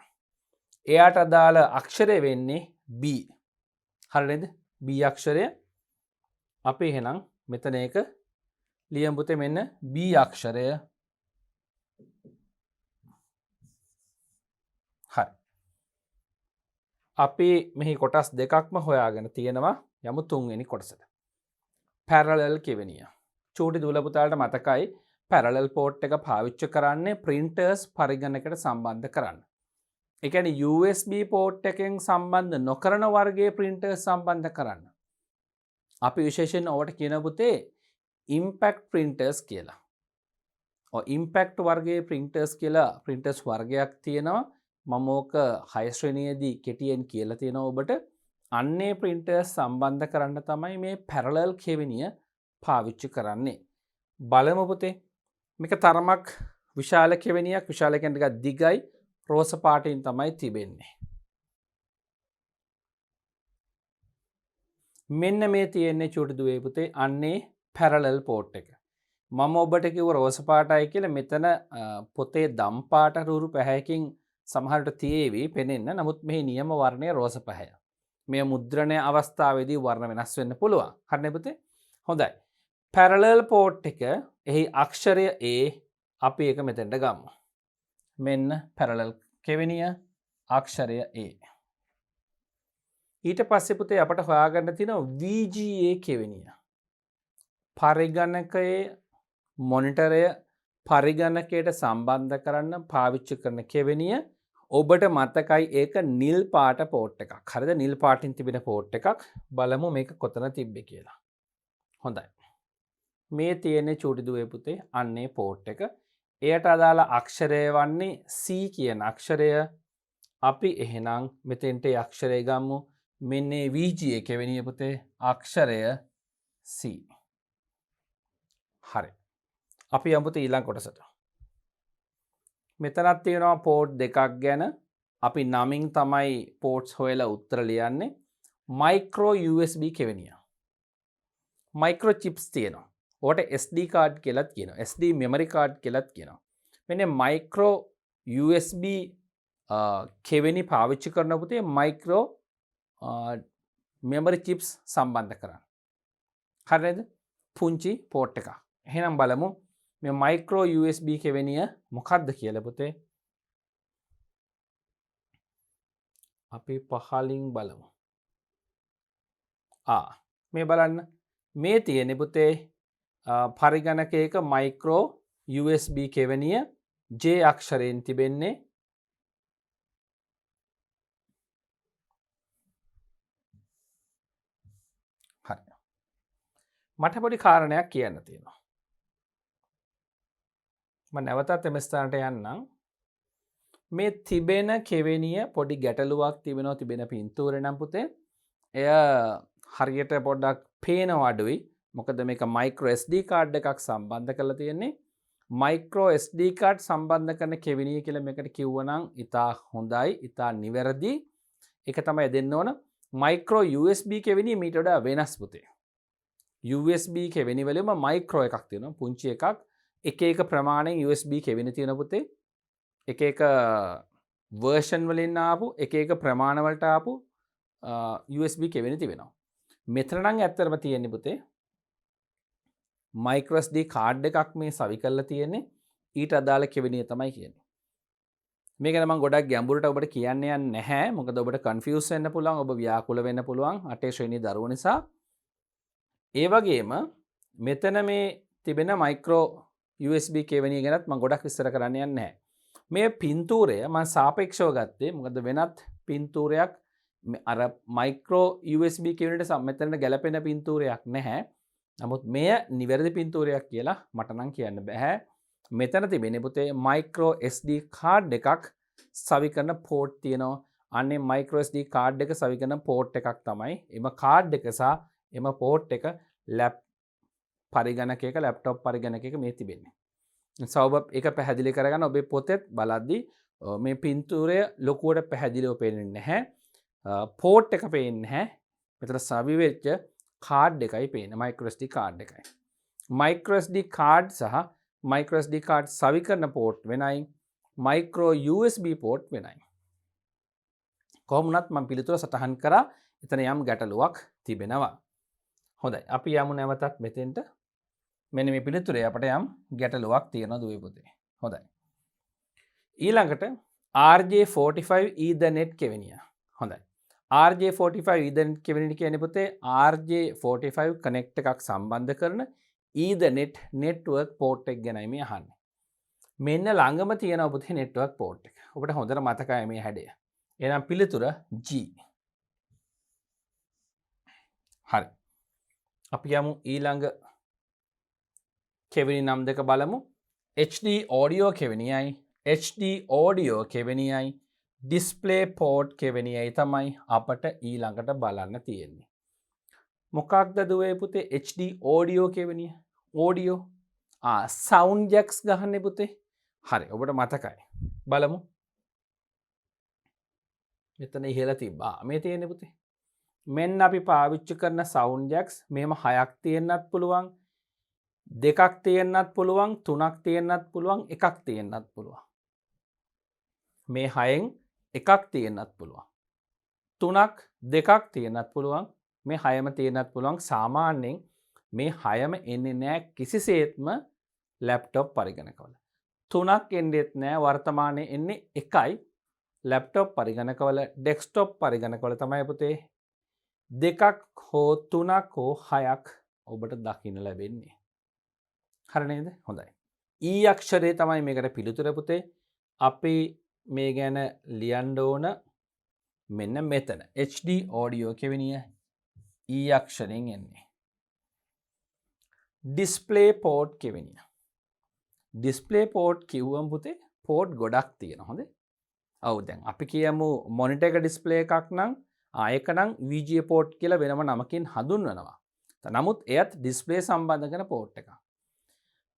එයාට අදාළ අක්ෂරය වෙන්නේ B. හරි නේද? B අක්ෂරය. අපි එහෙනම් මෙතන එක ලියමු පුතේ මෙන්න B අක්ෂරය. හරි. අපි මෙහි කොටස් දෙකක්ම හොයාගෙන තියෙනවා. යමු තුන්වෙනි කොටසට. පැරලල් කෙවෙනිය. චූටි දුවල පුතාලට මතකයි පැරලල් පෝට් එක පාවිච්චි කරන්නේ printers පරිගණකයට සම්බන්ධ කරන්න. ඒ කියන්නේ USB පෝට් එකෙන් සම්බන්ධ නොකරන වර්ගයේ printers සම්බන්ධ කරන්න. අපි විශේෂයෙන් ඔවට කියන පුතේ impact printers කියලා. ඉම්පැක්ට් වර්ගයේ printers කියලා printers වර්ගයක් තියෙනවා. මම ඕක 6 ශ්‍රේණියේදී කෙටියෙන් කියලා තියෙනවා ඔබට. අන්නේ printers සම්බන්ධ කරන්න තමයි මේ parallel කෙවෙනිය පාවිච්චි කරන්නේ. බලමු පුතේ. මේක තරමක් විශාල කෙවෙනියක්. විශාල කියන්නේ ටිකක් දිගයි. රෝස පාටින් තමයි තිබෙන්නේ. මෙන්න මේ තියෙන්නේ චූටි දුවේ පුතේ අන්නේ parallel port එක. මම ඔබට කිව්ව රෝස පාටයි කියලා. මෙතන පොතේ දම් පාට රුරු පැහැයකින් සමහරට තියේවි පෙනෙන්න. නමුත් මෙහි නියම වර්ණය රෝස පැහැය. මේ මුද්‍රණය අවස්ථාවේදී වර්ණ වෙනස් වෙන්න පුළුවන්. හරිනේ පුතේ? හොඳයි. parallel port එක එහි අක්ෂරය A අපි ඒක මෙතෙන්ට ගමු. මෙන්න parallel කෙවෙනිය අක්ෂරය A. ඊට පස්සේ පුතේ අපට හොයාගන්න තියෙනවා VGA කෙවෙනිය. පරිගණකයේ මොනිටරය පරිගණකයට සම්බන්ධ කරන්න පාවිච්චි කරන කෙවෙනිය. ඔබට මතකයි ඒක නිල් පාට පෝට් එකක්. හරිද? නිල් පාටින් තිබෙන පෝට් එකක්. බලමු මේක කොතන තිබ්බේ කියලා. හොඳයි. මේ තියෙන්නේ චූටි දුවේ පුතේ අන්නේ පෝට් එක. එයට අදාළ අක්ෂරය වන්නේ C කියන අක්ෂරය. අපි එහෙනම් මෙතෙන්ට ඒ අක්ෂරය ගමු. මෙන්න VGA කෙවෙනිය පුතේ අක්ෂරය C. හරි. අපි යමු ඊළඟ කොටසට. මෙතනත් තියෙනවා පෝට් දෙකක් ගැන. අපි නමින් තමයි පෝට්ස් හොයලා උත්තර ලියන්නේ. Micro USB කෙවෙනිය. මයික්‍රෝ චිප්ස් තියෙනවා. ඕකට SD කාඩ් කියලාත් කියනවා. SD මෙමරි කාඩ් කියලාත් කියනවා. මෙන්න මයික්‍රෝ USB කෙවෙනි පාවිච්චි කරන පුතේ මයික්‍රෝ මෙමරි චිප්ස් සම්බන්ධ කරන්න. හරිද? පුංචි පෝට් එකක්. එහෙනම් බලමු මේ මයික්‍රෝ USB කෙවෙනිය මොකක්ද කියලා පුතේ. අපි පහලින් බලමු. මේ බලන්න. මේ තියෙන්නේ පුතේ පරිගණකයක මයික්‍රෝ USB කෙවෙනිය J අක්ෂරයෙන් තිබෙන්නේ. මට පොඩි කාරණයක් කියන්න තියෙනවා. මම නැවතත් එම ස්ථානට යන්නම්. මේ තිබෙන කෙවෙනිය පොඩි ගැටලුවක් තිබෙනවා තිබෙන පින්තූරේ නම් පුතේ. එය හරියට පොඩ්ඩක් පේනවා අඩුයි. මොකද මේක micro SD card එකක් සම්බන්ධ කරලා තියෙන්නේ. micro SD card සම්බන්ධ කරන කෙවෙනිය කියලා මේකට කිව්වනම් ඉතා හොඳයි, ඉතා නිවැරදි. ඒක තමයි දෙන්න ඕන. micro USB කෙවෙනිය මීට වඩා වෙනස් පුතේ. USB කෙවෙනි වලම micro එකක් තියෙනවා, පුංචි එකක්. එක එක ප්‍රමාණයෙන් USB කෙවෙනි තියෙන පුතේ. එක එක version වලින් ආපු එක එක ප්‍රමාණ වලට ආපු USB කෙවෙනි තිබෙනවා. මෙතන නම් ඇත්තටම තියෙන්නේ පුතේ micro SD card එකක් මේ සවි කරලා තියෙන්නේ. ඊට අදාළ කෙවෙනිය තමයි කියන්නේ. මේක නම් මම ගොඩක් ගැඹුරට ඔබට කියන්න යන්නේ නැහැ. මොකද ඔබට confuse වෙන්න පුළුවන්, ඔබ ව්‍යාකුල වෙන්න පුළුවන් 8 ශ්‍රේණියේ දරුවෝ නිසා. ඒ වගේම මෙතන මේ තිබෙන micro USB කෙවෙනිය ගැනත් මම ගොඩක් විස්තර කරන්න යන්නේ නැහැ. මේ පින්තූරය මම සාපේක්ෂව ගත්තේ මොකද වෙනත් පින්තූරයක් අර මයික්‍රෝ USB කෙවෙනියට මෙතනට ගැලපෙන පින්තූරයක් නැහැ. නමුත් මෙය නිවැරදි පින්තූරයක් කියලා මට නම් කියන්න බෑ. මෙතන තිබෙන්නේ පුතේ micro SD card එකක් සවි කරන port තියෙනවා. අනේ micro SD card එක සවි කරන port එකක් තමයි. එම card එක සහ එම port එක පරිගණකයක laptop පරිගණකයක මේ තිබෙන්නේ. සවබ එක පැහැදිලි කරගන්න ඔබේ පොතෙත් බලද්දී මේ පින්තූරය ලොකුවට පැහැදිලිව පේන්නේ නැහැ. පෝට් එක පේන්නේ නැහැ. මෙතන සවි වෙච්ච කාඩ් එකයි පේන්නේ, micro SD කාඩ් එකයි. micro SD කාඩ් සහ micro SD කාඩ් සවි කරන පෝට් වෙනයි, micro USB පෝට් වෙනයි. කොහොම වුණත් මම පිළිතුර සටහන් කරා එතන යම් ගැටලුවක් තිබෙනවා. හොඳයි. අපි යමු නැවතත් මෙතෙන්ට. මෙන්න මේ පිළිතුරේ අපට යම් ගැටලුවක් තියෙනවා දුවේ පුතේ. හොඳයි. ඊළඟට RJ45 Ethernet කෙවෙනිය. හොඳයි. RJ45 Ethernet කෙවෙනිය කියන්නේ පුතේ RJ45 connect එකක් සම්බන්ධ කරන Ethernet network port එක ගැනයි මේ අහන්නේ. මෙන්න ළඟම තියෙනවා පුතේ network port එක. ඔබට හොඳට මතකයි මේ හැඩය. එහෙනම් පිළිතුර G. හරි. අපි යමු ඊළඟ කෙවෙනි නම් දෙක බලමු. HD audio කෙවෙනියයි HD audio කෙවෙනියයි display port කෙවෙනියයි තමයි අපට ඊළඟට බලන්න තියෙන්නේ. මොකක්ද දුවේ පුතේ HD audio කෙවෙනිය? audio sound jacks ගහන්නේ පුතේ. හරි ඔබට මතකයි. බලමු. මෙතන ඉහළ තිබ්බා. මේ තියෙන්නේ පුතේ. මෙන්න අපි පාවිච්චි කරන sound jacks මේම 6ක් තියෙන්නත් පුළුවන්. 2ක් තියෙන්නත් පුළුවන්, 3ක් තියෙන්නත් පුළුවන්, 1ක් තියෙන්නත් පුළුවන්. මේ 6න් එකක් තියෙන්නත් පුළුවන්. 3ක් 2ක් තියෙන්නත් පුළුවන්. මේ 6ම තියෙන්නත් පුළුවන්. සාමාන්‍යයෙන් මේ 6ම එන්නේ නැහැ කිසිසේත්ම ලැප්ටොප් පරිගණකවල. 3ක් එන්නේත් නැහැ වර්තමානයේ එන්නේ 1යි ලැප්ටොප් පරිගණකවල, ඩෙස්ක්ටොප් පරිගණකවල තමයි පුතේ 2ක් හෝ 3ක් හෝ 6ක් ඔබට දකින්න ලැබෙන්නේ. හරි නේද? හොඳයි. E අක්ෂරය තමයි මේකට පිළිතුර පුතේ. අපි මේ ගැන ලියන්න ඕන මෙන්න මෙතන. HD audio කෙවෙනිය E අක්ෂරයෙන් එන්නේ. display port කෙවෙනිය. display port කිව්වම පුතේ port ගොඩක් තියෙනවා. හොඳේ. ඔව් දැන් අපි කියමු monitor එක display එකක් නම් ඒක නම් VGA port කියලා වෙනම නමකින් හඳුන්වනවා. නමුත් එයත් display සම්බන්ධ කරන port එකක්.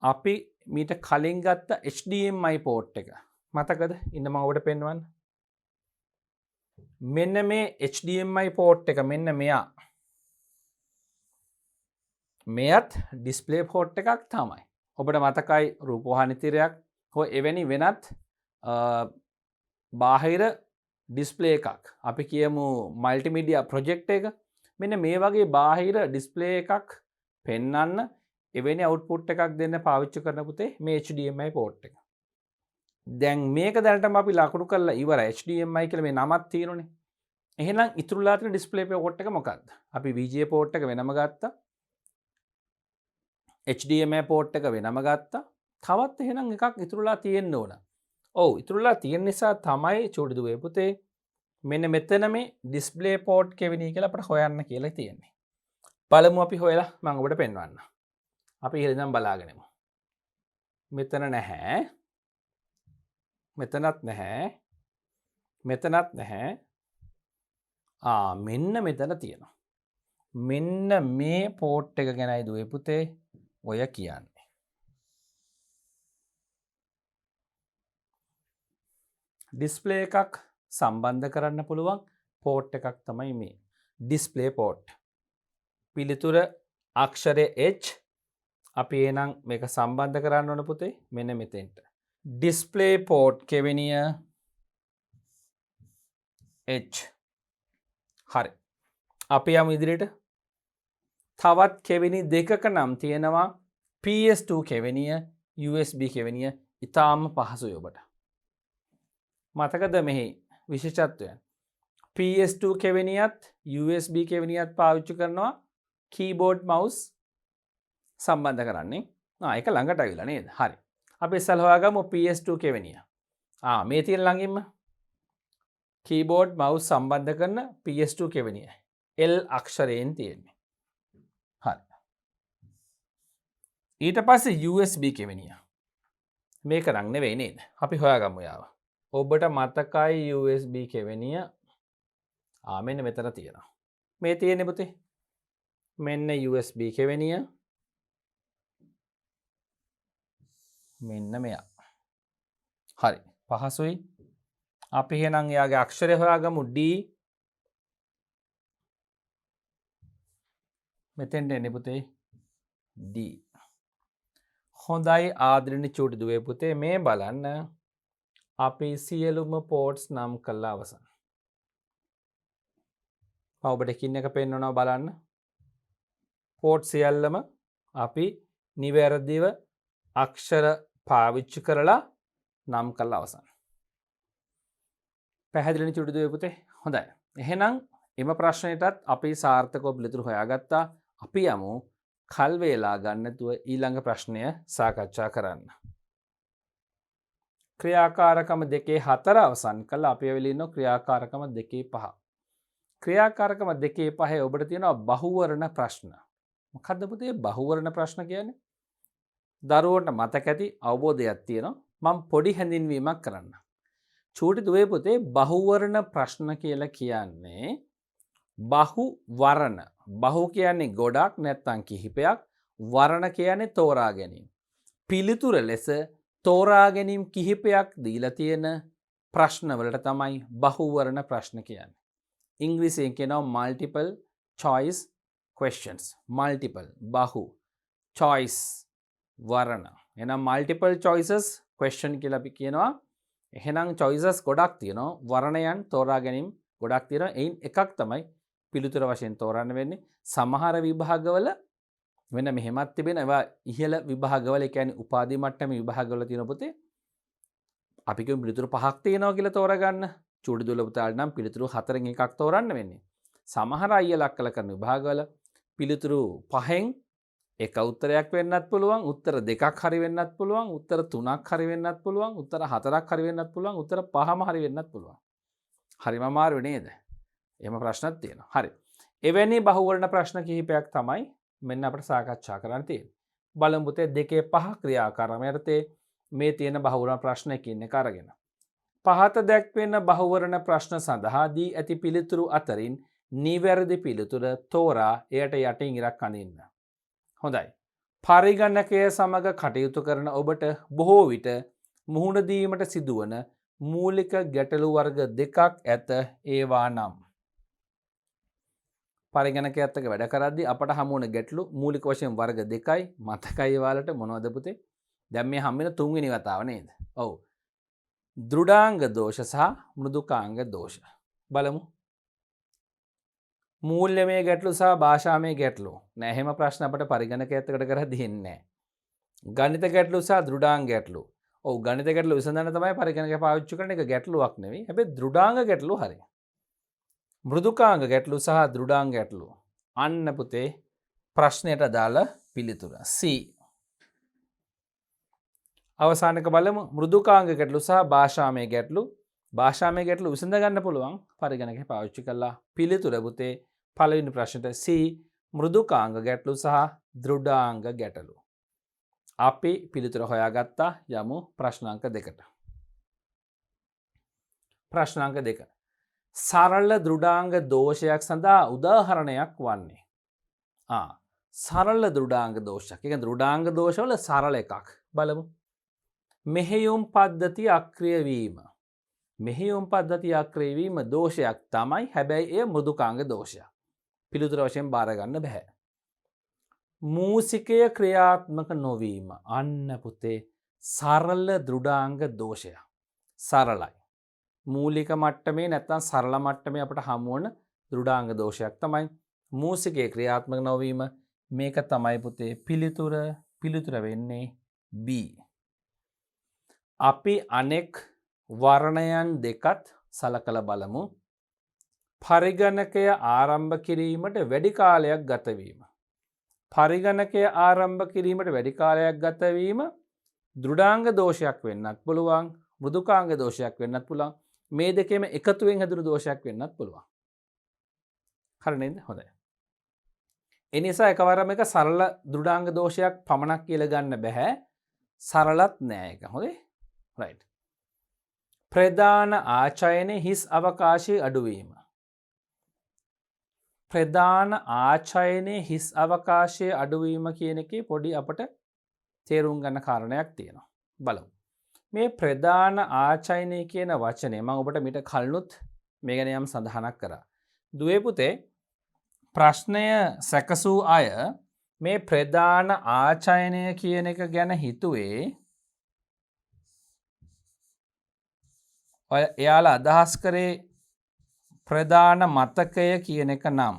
අපි මීට කලින් ගත්ත HDMI port එක මතකද? ඉන්න මම ඔබට පෙන්වන්න. මෙන්න මේ HDMI port එක මෙන්න මෙයා. මෙයත් display port එකක් තමයි. ඔබට මතකයි රූපවාහිනී තිරයක් හෝ එවැනි වෙනත් බාහිර display එකක්. අපි කියමු multimedia project එක. මෙන්න මේ වගේ බාහිර display එකක් පෙන්වන්න එවැනි output එකක් දෙන්න පාවිච්චි කරන පුතේ මේ HDMI port එක. දැන් මේක දැනටම අපි ලකුණු කරලා ඉවරයි. HDMI කියලා මේ නමක් තියෙනුනේ. එහෙනම් ඉතුරුලා තියෙන display port එක මොකක්ද? අපි VGA port එක වෙනම ගත්තා. HDMI port එක වෙනම ගත්තා. තවත් එහෙනම් එකක් ඉතුරුලා තියෙන්න ඕන. ඔව් ඉතුරුලා තියෙන නිසා තමයි චූටි දුවේ පුතේ මෙන්න මෙතන මේ display port කෙවෙනි කියලා අපිට හොයන්න කියලා තියෙන්නේ. බලමු අපි හොයලා මම ඔබට පෙන්වන්න. අපි ඉහළ ඉඳන් බලාගෙන යමු. මෙතන නැහැ. මෙතනත් නැහැ. මෙතනත් නැහැ. මෙන්න මෙතන තියෙනවා. මෙන්න මේ පෝට් එක ගැනයි දුවේ පුතේ ඔය කියන්නේ. ඩිස්ප්ලේ එකක් සම්බන්ධ කරන්න පුළුවන් පෝට් එකක් තමයි මේ ඩිස්ප්ලේ පෝට්. පිළිතුර අක්ෂරය H. අපි එහෙනම් මේක සම්බන්ධ කරන්න ඕන පුතේ මෙන්න මෙතෙන්ට. ඩිස්ප්ලේ පෝට් කෙවෙනිය H. හරි. අපි යමු ඉදිරියට. තවත් කෙවෙනි දෙකක නම් තියෙනවා PS2 කෙවෙනිය USB කෙවෙනිය. ඉතාම පහසුයි ඔබට. මතකද මෙහි විශේෂත්වය? PS2 කෙවෙනියත් USB කෙවෙනියත් පාවිච්චි කරනවා කීබෝඩ් මවුස් සම්බන්ධ කරන්නේ. ඒක ළඟට අවිලා නේද? හරි. අපි ඉස්සෙල්ලා හොයාගමු PS2 කෙවෙනිය. මේ තියෙන ළඟින්ම කීබෝඩ් මවුස් සම්බන්ධ කරන PS2 කෙවෙනිය. L අක්ෂරයෙන් තියෙන්නේ. හරි. ඊට පස්සේ USB කෙවෙනිය. මේක නම් නෙවෙයි නේද? අපි හොයාගමු යාව. ඔබට මතකයි USB කෙවෙනිය. මෙන්න මෙතන තියෙනවා. මේ තියෙන්නේ පුතේ. මෙන්න USB කෙවෙනිය. මෙන්න මෙයා. හරි. පහසුයි. අපි එහෙනම් එයාගේ අක්ෂරය හොයාගමු D. මෙතෙන්ට එන්නේ පුතේ D. හොඳයි ආදරණීය චූටි දුවේ පුතේ මේ බලන්න. අපි සියලුම පෝට්ස් නම් කළා අවසන්. ඔබට එකින් එක පෙන්වනවා බලන්න. පෝට් සියල්ලම අපි නිවැරදිව අක්ෂර පාවිච්චි කරලා නම් කළා අවසන්. පැහැදිලිනේ චූටි දුවේ පුතේ? හොඳයි. එහෙනම් එම ප්‍රශ්නෙටත් අපි සාර්ථකව පිළිතුරු හොයාගත්තා. අපි යමු කල් වේලා ගන්න නැතුව ඊළඟ ප්‍රශ්නය සාකච්ඡා කරන්න. ක්‍රියාකාරකම 2/4 අවසන් කළා. අපි වෙලෙ ඉන්න ක්‍රියාකාරකම 2/5. ක්‍රියාකාරකම 2/5 ඔබට තියෙනවා බහුවර්ණ ප්‍රශ්න. මොකද්ද පුතේ බහුවර්ණ ප්‍රශ්න කියන්නේ? දරුවන්ට මතක ඇති අවබෝධයක් තියෙනවා. මම පොඩි හැඳින්වීමක් කරන්න. චූටි දුවේ පුතේ බහුවර්ණ ප්‍රශ්න කියලා කියන්නේ බහු වර්ණ. බහු කියන්නේ ගොඩක් නැත්නම් කිහිපයක්. වර්ණ කියන්නේ තෝරා ගැනීම. පිළිතුර ලෙස තෝරා ගැනීම කිහිපයක් දීලා තියෙන ප්‍රශ්න වලට තමයි බහුවර්ණ ප්‍රශ්න කියන්නේ. ඉංග්‍රීසියෙන් කියනවා multiple choice questions. multiple බහු choice වර්ණ. එහෙනම් multiple choices question කියලා අපි කියනවා. එහෙනම් choices ගොඩක් තියෙනවා. වර්ණයන් තෝරා ගැනීම ගොඩක් තියෙනවා. එයින් එකක් තමයි පිළිතුර වශයෙන් තෝරන්න වෙන්නේ. සමහර විභාගවල වෙන මෙහෙමත් තිබෙන ඒවා ඉහළ විභාගවල ඒ කියන්නේ උපාධි මට්ටමේ විභාගවල තියෙන පුතේ අපි කියමු පිළිතුරු 5ක් තියෙනවා කියලා තෝරගන්න. චූටි දුවල පුතාට නම් පිළිතුරු 4න් එකක් තෝරන්න වෙන්නේ. සමහර අයියලා අක්කලා කරන විභාගවල පිළිතුරු 5න් එක උත්තරයක් වෙන්නත් පුළුවන්, උත්තර 2ක් හරි වෙන්නත් පුළුවන්, උත්තර 3ක් හරි වෙන්නත් පුළුවන්, උත්තර 4ක් හරි වෙන්නත් පුළුවන්, උත්තර 5ම හරි වෙන්නත් පුළුවන්. හරිම අමාරු නේද? එහෙම ප්‍රශ්නක් තියෙනවා. හරි. එවැනි බහුවර්ණ ප්‍රශ්න කිහිපයක් තමයි මෙන්න අපිට සාකච්ඡා කරන්න තියෙන්නේ. බලමු පුතේ 2/5 ක්‍රියාකාරකම යටතේ මේ තියෙන බහුවර්ණ ප්‍රශ්න එකින් එක අරගෙන. පහත දැක්වෙන බහුවර්ණ ප්‍රශ්න සඳහා දී ඇති පිළිතුරු අතරින් නිවැරදි පිළිතුර තෝරා එයට යටින් ඉරක් අඳින්න. හොඳයි. පරිගණකය සමග කටයුතු කරන ඔබට බොහෝ විට මුහුණ දීමට සිදුවන මූලික ගැටලු වර්ග දෙකක් ඇත. ඒවා නම් පරිගණකයත් එක්ක වැඩ කරද්දී අපට හමු වන ගැටලු මූලික වශයෙන් වර්ග දෙකයි. මතකයි ඔයාලට මොනවද පුතේ? දැන් මේ හම් වෙන තුන්වෙනි වතාව නේද? ඔව්. දෘඩාංග දෝෂ සහ මෘදුකාංග දෝෂ. බලමු. මූල්‍යමය ගැටලු සහ භාෂාමය ගැටලු. නෑ එහෙම ප්‍රශ්න අපිට පරිගණකයත් එක්ක කරද්දී එන්නේ නෑ. ගණිත ගැටලු සහ දෘඩාංග ගැටලු. ඔව් ගණිත ගැටලු විසඳන්න තමයි පරිගණකය පාවිච්චි කරන එක ගැටලුවක් නෙවෙයි. හැබැයි දෘඩාංග ගැටලු හරියි. මෘදුකාංග ගැටලු සහ දෘඩාංග ගැටලු. අන්න පුතේ ප්‍රශ්නයට අදාළ පිළිතුර C. අවසානක බලමු මෘදුකාංග ගැටලු සහ භාෂාමය ගැටලු. භාෂාමය ගැටලු විසඳ ගන්න පුළුවන් පරිගණකය පාවිච්චි කරලා. පිළිතුර පුතේ පළවෙනි ප්‍රශ්නෙට C මෘදුකාංග ගැටලු සහ දෘඩාංග ගැටලු. අපි පිළිතුර හොයාගත්තා. යමු ප්‍රශ්නාංක 2ට. ප්‍රශ්නාංක 2. සරල දෘඩාංග දෝෂයක් සඳහා උදාහරණයක් වන්නේ. සරල දෘඩාංග දෝෂයක්. ඒක දෘඩාංග දෝෂවල සරල එකක්. බලමු. මෙහෙයුම් පද්ධතිය අක්‍රිය වීම. මෙහෙයුම් පද්ධතිය අක්‍රිය වීම දෝෂයක් තමයි. හැබැයි එය මෘදුකාංග දෝෂයක්. පිළිතුර වශයෙන් බාර ගන්න බෑ. මූසිකය ක්‍රියාත්මක නොවීම. අන්න පුතේ සරල දෘඩාංග දෝෂය. සරලයි. මූලික මට්ටමේ නැත්නම් සරල මට්ටමේ අපට හමු වන දෘඩාංග දෝෂයක් තමයි මූසිකයේ ක්‍රියාත්මක නොවීම. මේක තමයි පුතේ පිළිතුර වෙන්නේ B. අපි අනෙක් වර්ණයන් දෙකත් සලකලා බලමු. පරිගණකය ආරම්භ කිරීමට වැඩි කාලයක් ගත වීම. පරිගණකය ආරම්භ කිරීමට වැඩි කාලයක් ගත වීම දෘඩාංග දෝෂයක් වෙන්නත් පුළුවන්, මෘදුකාංග දෝෂයක් වෙන්නත් පුළුවන්. මේ දෙකේම එකතුවෙන් හැදුණු දෝෂයක් වෙන්නත් පුළුවන්. හරි නේද? හොඳයි. ඒ නිසා එකවරම එක සරල දෘඩාංග දෝෂයක් පමණක් කියලා ගන්න බෑ. සරලත් නෑ එක. හොඳයි. රයිට්. ප්‍රධාන ආචයනයේ හිස් අවකාශයේ අඩුවීම. ප්‍රධාන ආචයනයේ හිස් අවකාශයේ අඩුවීම කියන එකේ පොඩි අපට තේරුම් ගන්න කාරණයක් තියෙනවා. බලමු. මේ ප්‍රධාන ආචයනය කියන වචනේ මම ඔබට මීට කලිනුත් මේ ගැන යම් සඳහනක් කරා. දුවේ පුතේ ප්‍රශ්නය සැකසූ අය මේ ප්‍රධාන ආචයනය කියන එක ගැන හිතුවේ එයාලා අදහස් කරේ ප්‍රධාන මතකය කියන එක නම්.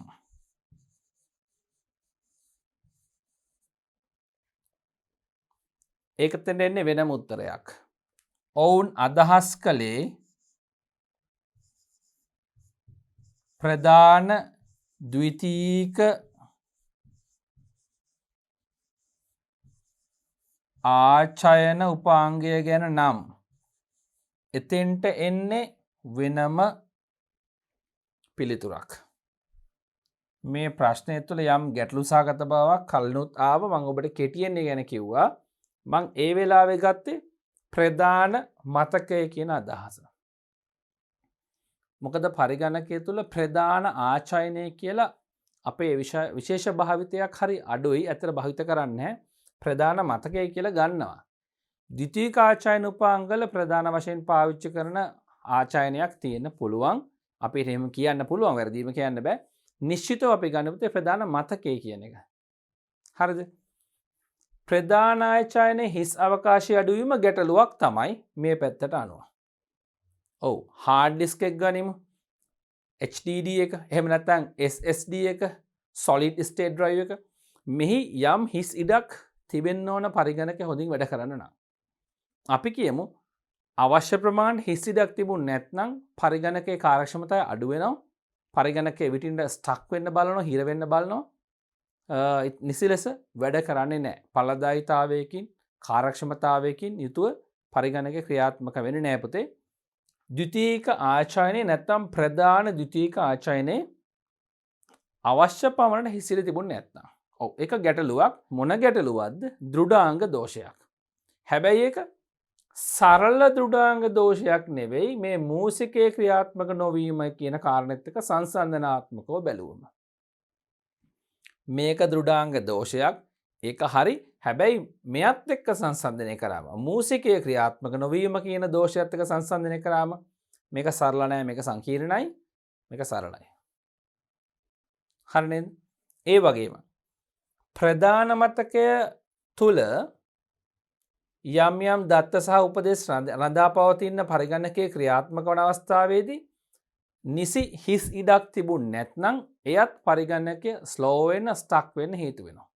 ඒකෙන් එන්නේ වෙනම උත්තරයක්. ඔවුන් අදහස් කළේ ප්‍රධාන ද්විතීක ආචයන උපාංගය ගැන නම්. එතෙන්ට එන්නේ වෙනම පිළිතුරක්. මේ ප්‍රශ්නය තුළ යම් ගැටලු සහගත බවක් කලිනුත් ආව. මම ඔබට කෙටියෙන් ගැන කිව්වා. මං ඒ වෙලාවේ ගත්තේ ප්‍රධාන මතකය කියන අදහස. මොකද පරිගණකය තුළ ප්‍රධාන ආචයනය කියලා අපේ විශේෂ භාවිතයක් හරි අඩුයි. ඇත්තට භාවිත කරන්නේ ප්‍රධාන මතකය කියලා ගන්නවා. ද්විතීක ආචයන උපාංගල ප්‍රධාන වශයෙන් පාවිච්චි කරන ආචයනයක් තියෙන්න පුළුවන්. අපිට එහෙම කියන්න පුළුවන්, වැරදීම කියන්න බෑ. නිශ්චිතව අපි ගන්න පුතේ ප්‍රධාන මතකය කියන එක. හරිද? ප්‍රධාන ආචයනයේ හිස් අවකාශය අඩුවීම ගැටලුවක් තමයි මේ පැත්තට අනුව. ඔව්, හાર્ඩ් ඩිස්ක් එක ගනිමු. HDD එක, එහෙම නැත්නම් SSD එක, solid state drive එක. මෙහි යම් හිස් ඉඩක් තිබෙන්න ඕන පරිගණකය හොඳින් වැඩ කරන්න නම්. අපි කියමු අවශ්‍ය ප්‍රමාණයට හිස් ඉඩක් තිබුණ නැත්නම් පරිගණකයේ කාර්යක්ෂමතාවය අඩු වෙනවා. පරිගණකයේ විටින් ස්ටක් වෙන්න බලනවා, හිර වෙන්න බලනවා. නිසි ලෙස වැඩ කරන්නේ නැහැ. ඵලදායීතාවයකින්, කාර්යක්ෂමතාවයකින් යුතුව පරිගණකය ක්‍රියාත්මක වෙන්නේ නැහැ පුතේ. ද්විතීක ආචයනයේ නැත්නම් ප්‍රධාන ද්විතීක ආචයනයේ අවශ්‍ය පමණට හිස් ඉඩ තිබුණ නැත්නම්. ඔව්, ඒක ගැටලුවක්. මොන ගැටලුවක්ද? දෘඩාංග දෝෂයක්. හැබැයි ඒක සරල දෘඩාංග දෝෂයක් නෙවෙයි. මේ මූසිකයේ ක්‍රියාත්මක නොවීම කියන කාරණෙත් එක්ක සංසන්දනාත්මකව බැලුවම. මේක දෘඩාංග දෝෂයක්. ඒක හරි. හැබැයි මෙයත් එක්ක සංසන්දනය කරාම මූසිකයේ ක්‍රියාත්මක නොවීම කියන දෝෂයත් එක්ක සංසන්දනය කරාම මේක සරල නෑ, මේක සංකීර්ණයි, මේක සරලයි. හරි නේද? ඒ වගේම ප්‍රධාන මතකය තුල යම් යම් දත්ත සහ උපදේශ රඳා පවතින පරිගණකයේ ක්‍රියාත්මක වන අවස්ථාවේදී නිසි හිස් ඉඩක් තිබුණ නැත්නම් එයත් පරිගණකය ස්ලෝ වෙන්න, ස්ටක් වෙන්න හේතු වෙනවා.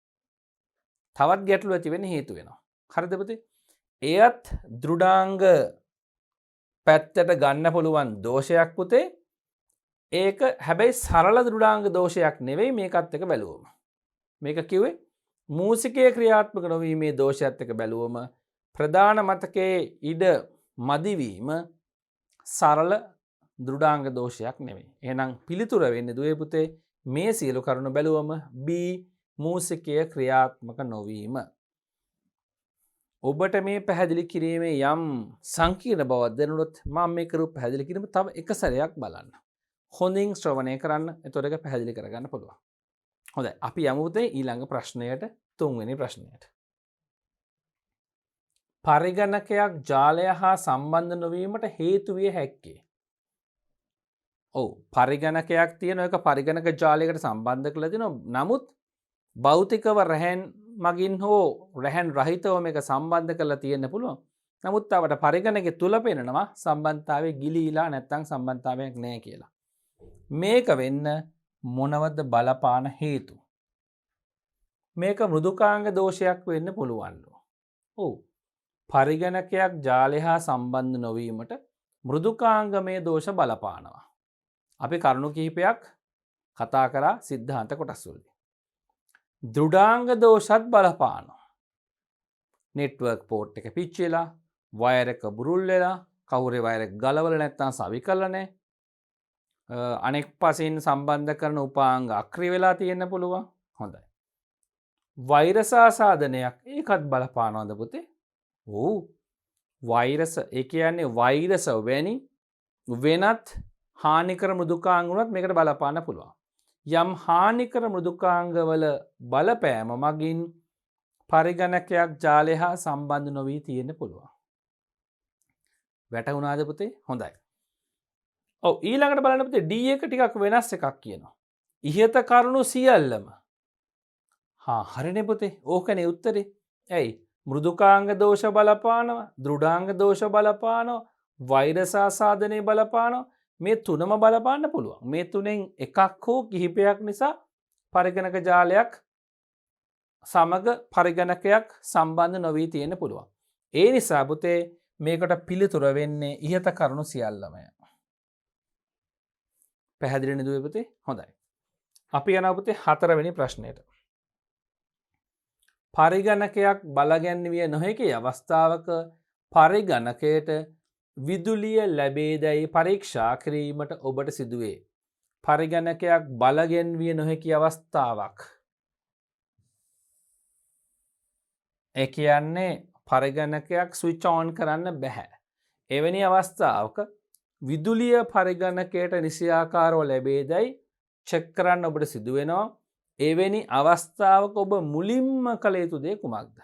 තවත් ගැටලු ඇති වෙන්න හේතු වෙනවා. හරිද පුතේ? එයත් දෘඩාංග පැත්තට ගන්න පුළුවන් දෝෂයක් පුතේ. ඒක හැබැයි සරල දෘඩාංග දෝෂයක් නෙවෙයි මේකත් එක බැලුවම. මේක කිව්වේ මූසිකයේ ක්‍රියාත්මක නොවීමේ දෝෂයත් එක බැලුවම ප්‍රධාන මතකයේ ඉඩ මදිවීම සරල දෘඩාංග දෝෂයක් නෙවෙයි. එහෙනම් පිළිතුර වෙන්නේ දුවේ පුතේ මේ සියලු කරුණු බැලුවම B මූසිකය ක්‍රියාත්මක නොවීම. ඔබට මේ පැහැදිලි කිරීමේ යම් සංකීර්ණ බවක් දැනුනොත් මම මේ කරු පැහැදිලි කිරීම තව එක සැරයක් බලන්න. හොඳින් ශ්‍රවණය කරන්න. එතකොට ඒක පැහැදිලි කරගන්න පුළුවන්. හොඳයි. අපි යමු ඊළඟ ප්‍රශ්නයට, තුන්වෙනි ප්‍රශ්නයට. පරිගණකයක් ජාලය හා සම්බන්ධ නොවීමට හේතු විය හැක්කේ. ඔව්, පරිගණකයක් තියෙන එක පරිගණක ජාලයකට සම්බන්ධ කරලා තිනවා. නමුත් භෞතිකව රැහන් මගින් හෝ රැහන් රහිතව මේක සම්බන්ධ කරලා තියෙන්න පුළුවන්. නමුත් අපට පරිගණකයේ තුල පේනවා සම්බන්ධතාවයේ ගිලීලා නැත්නම් සම්බන්ධතාවයක් නැහැ කියලා. මේක වෙන්න මොනවද බලපාන හේතු? මේක මෘදුකාංග දෝෂයක් වෙන්න පුළුවන්ලු. ඔව්. පරිගණකයක් ජාලය හා සම්බන්ධ නොවීමට මෘදුකාංගමය දෝෂ බලපානවා. අපි කරුණු කිහිපයක් කතා කරා සිද්ධාන්ත කොටස් වලදී. දෘඩාංග දෝෂත් බලපානවා. නෙට්වර්ක් පෝට් එක පිච්චිලා, වයර් එක බුරුල් වෙලා, කවුරේ වයර් එක ගලවලා නැත්නම් සවි කරලා නැහැ. අනෙක් පසින් සම්බන්ධ කරන උපාංග අක්‍රිය වෙලා තියෙන්න පුළුවන්. හොඳයි. වෛරස් ආසාදනයක් ඒකත් බලපානවද පුතේ? ඔව්. වෛරස ඒ කියන්නේ වෛරස වැනි වෙනත් හානිකර මෘදුකාංග වුණත් මේකට බලපාන්න පුළුවන්. යම් හානිකර මෘදුකාංගවල බලපෑම මගින් පරිගණකයක් ජාලය හා සම්බන්ධ නොවී තියෙන්න පුළුවන්. වැටහුණාද පුතේ? හොඳයි. ඔව්, ඊළඟට බලන්න පුතේ D එක ටිකක් වෙනස් එකක් කියනවා. ඉහත කරුණු සියල්ලම. හරිනේ පුතේ. ඕකනේ උත්තරේ. ඇයි? මෘදුකාංග දෝෂ බලපානවා, දෘඩාංග දෝෂ බලපානවා, වෛරස් ආසාදනයේ බලපානවා. මේ තුනම බලපාන්න පුළුවන්. මේ තුනෙන් එකක් හෝ කිහිපයක් නිසා පරිගණක ජාලයක් සමග පරිගණකයක් සම්බන්ධ නොවී තියෙන්න පුළුවන්. ඒ නිසා පුතේ මේකට පිළිතුර වෙන්නේ ඉහත කරුණු සියල්ලමය. පැහැදිලි නේද පුතේ? හොඳයි. අපි යනවා පුතේ හතරවෙනි ප්‍රශ්නයට. පරිගණකයක් බලගැන්විය නොහැකි අවස්ථාවක පරිගණකයට විදුලිය ලැබේදැයි පරීක්ෂා කිරීමට ඔබට සිදුවේ. පරිගණකයක් බලගැන්විය නොහැකි අවස්ථාවක්. ඒ කියන්නේ පරිගණකයක් ස්විච් ඔන් කරන්න බැහැ. එවැනි අවස්ථාවක විදුලිය පරිගණකයට නිසියාකාරව ලැබේදැයි චෙක් කරන්න ඔබට සිදුවෙනවා. එවැනි අවස්ථාවක ඔබ මුලින්ම කළ යුතු දේ කුමක්ද?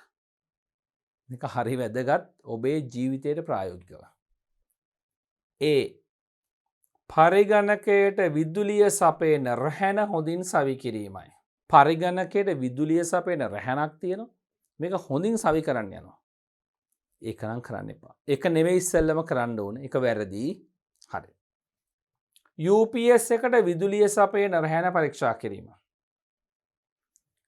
මේක හරි වැදගත් ඔබේ ජීවිතයට ප්‍රායෝගිකව. පරිගණකයට විදුලිය සපයන රැහැන හොඳින් සවි කිරීමයි. පරිගණකයට විදුලිය සපයන රැහැනක් තියෙනවා. මේක හොඳින් සවි කරන්න යනවා. ඒක නම් කරන්න එපා. ඒක නෙවෙයි ඉස්සෙල්ලම කරන්න ඕනේ. ඒක වැරදි. හරි. UPS එකට විදුලිය සපයන රැහැන පරීක්ෂා කිරීම.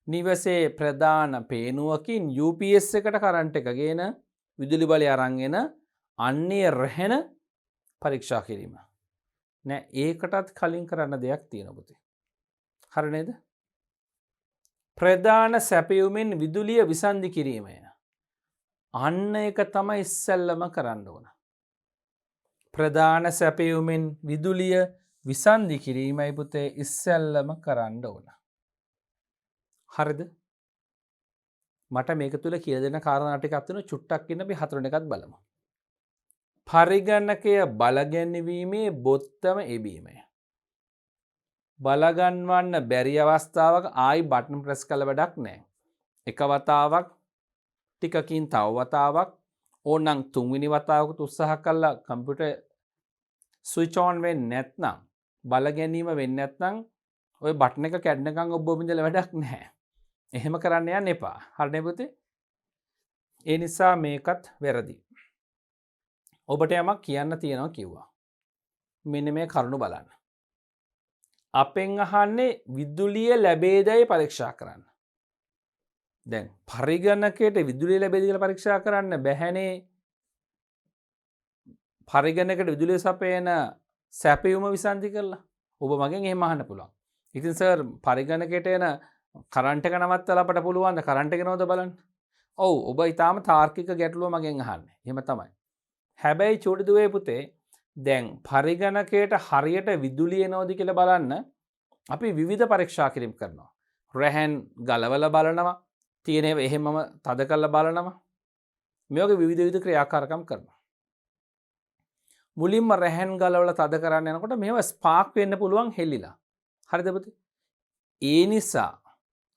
නිවසේ ප්‍රධාන පේනුවකින් UPS එකට කරන්ට් එක ගේන විදුලි බලය අරන් එන අන්නේ රැහැන පරීක්ෂා කිරීම. නෑ, ඒකටත් කලින් කරන්න දෙයක් තියෙනවා පුතේ. හරි නේද? ප්‍රධාන සැපයුමින් විදුලිය විසන්ධි කිරීමය. අන්න ඒක තමයි ඉස්සෙල්ලම කරන්න ඕන. ප්‍රධාන සැපයුමින් විදුලිය විසන්ධි කිරීමයි පුතේ ඉස්සෙල්ලම කරන්න ඕන. හරිද? මට මේක තුල කියලා දෙන කාරණා ටිකක් තියෙනවා. චුට්ටක් ඉන්න අපි හතරවෙනි එකත් බලමු. පරිගණකය බලගැන්වීමේ බොත්තම එබීමය. බලගන්වන්න බැරි අවස්ථාවක ආයි බටන් ප්‍රෙස් කළ වැඩක් නැහැ. එක වතාවක්, ටිකකින් තව වතාවක්, ඕනනම් තුන්වෙනි වතාවකට උත්සාහ කළා කම්පියුටර් ස්විච් ඔන් වෙන්නේ නැත්නම්, බලගැනීම වෙන්නේ නැත්නම් ඔය බටන් එක කැඩනකම් ඔබ බින්දලා වැඩක් නැහැ. එහෙම කරන්න යන්න එපා. හරිනේ පුතේ? ඒ නිසා මේකත් වැරදි. ඔබට යමක් කියන්න තියෙනවා කිව්වා. මෙන්න මේ කරුණු බලන්න. අපෙන් අහන්නේ විදුලිය ලැබේදයි පරීක්ෂා කරන්න. දැන් පරිගණකයට විදුලිය ලැබේද කියලා පරීක්ෂා කරන්න බැහැනේ. පරිගණකයට විදුලිය සපයන සැපයුම විසන්ධි කරලා. ඔබ මගෙන් එහෙම අහන්න පුළුවන්. ඉතින් සර් පරිගණකයට එන කරන්ට් එක නවත්තලා අපට පුළුවන් ද කරන්ට් එක නෝද බලන්න? ඔව්, ඔබ ඊටාම තාර්කික ගැටලුව මගෙන් අහන්නේ. එහෙම තමයි. හැබැයි චූටි දුවේ පුතේ, දැන් පරිගණකයට හරියට විදුලිය එනවද කියලා බලන්න අපි විවිධ පරීක්ෂා කිරීම කරනවා. රැහැන් ගලවලා බලනවා. තියෙන ඒවා එහෙමම තද කරලා බලනවා. මේ වගේ විවිධ ක්‍රියාකාරකම් කරනවා. මුලින්ම රැහැන් ගලවලා තද කරන්න යනකොට මේවා ස්පාර්ක් වෙන්න පුළුවන් හෙල්ලිලා. හරිද පුතේ? ඒ නිසා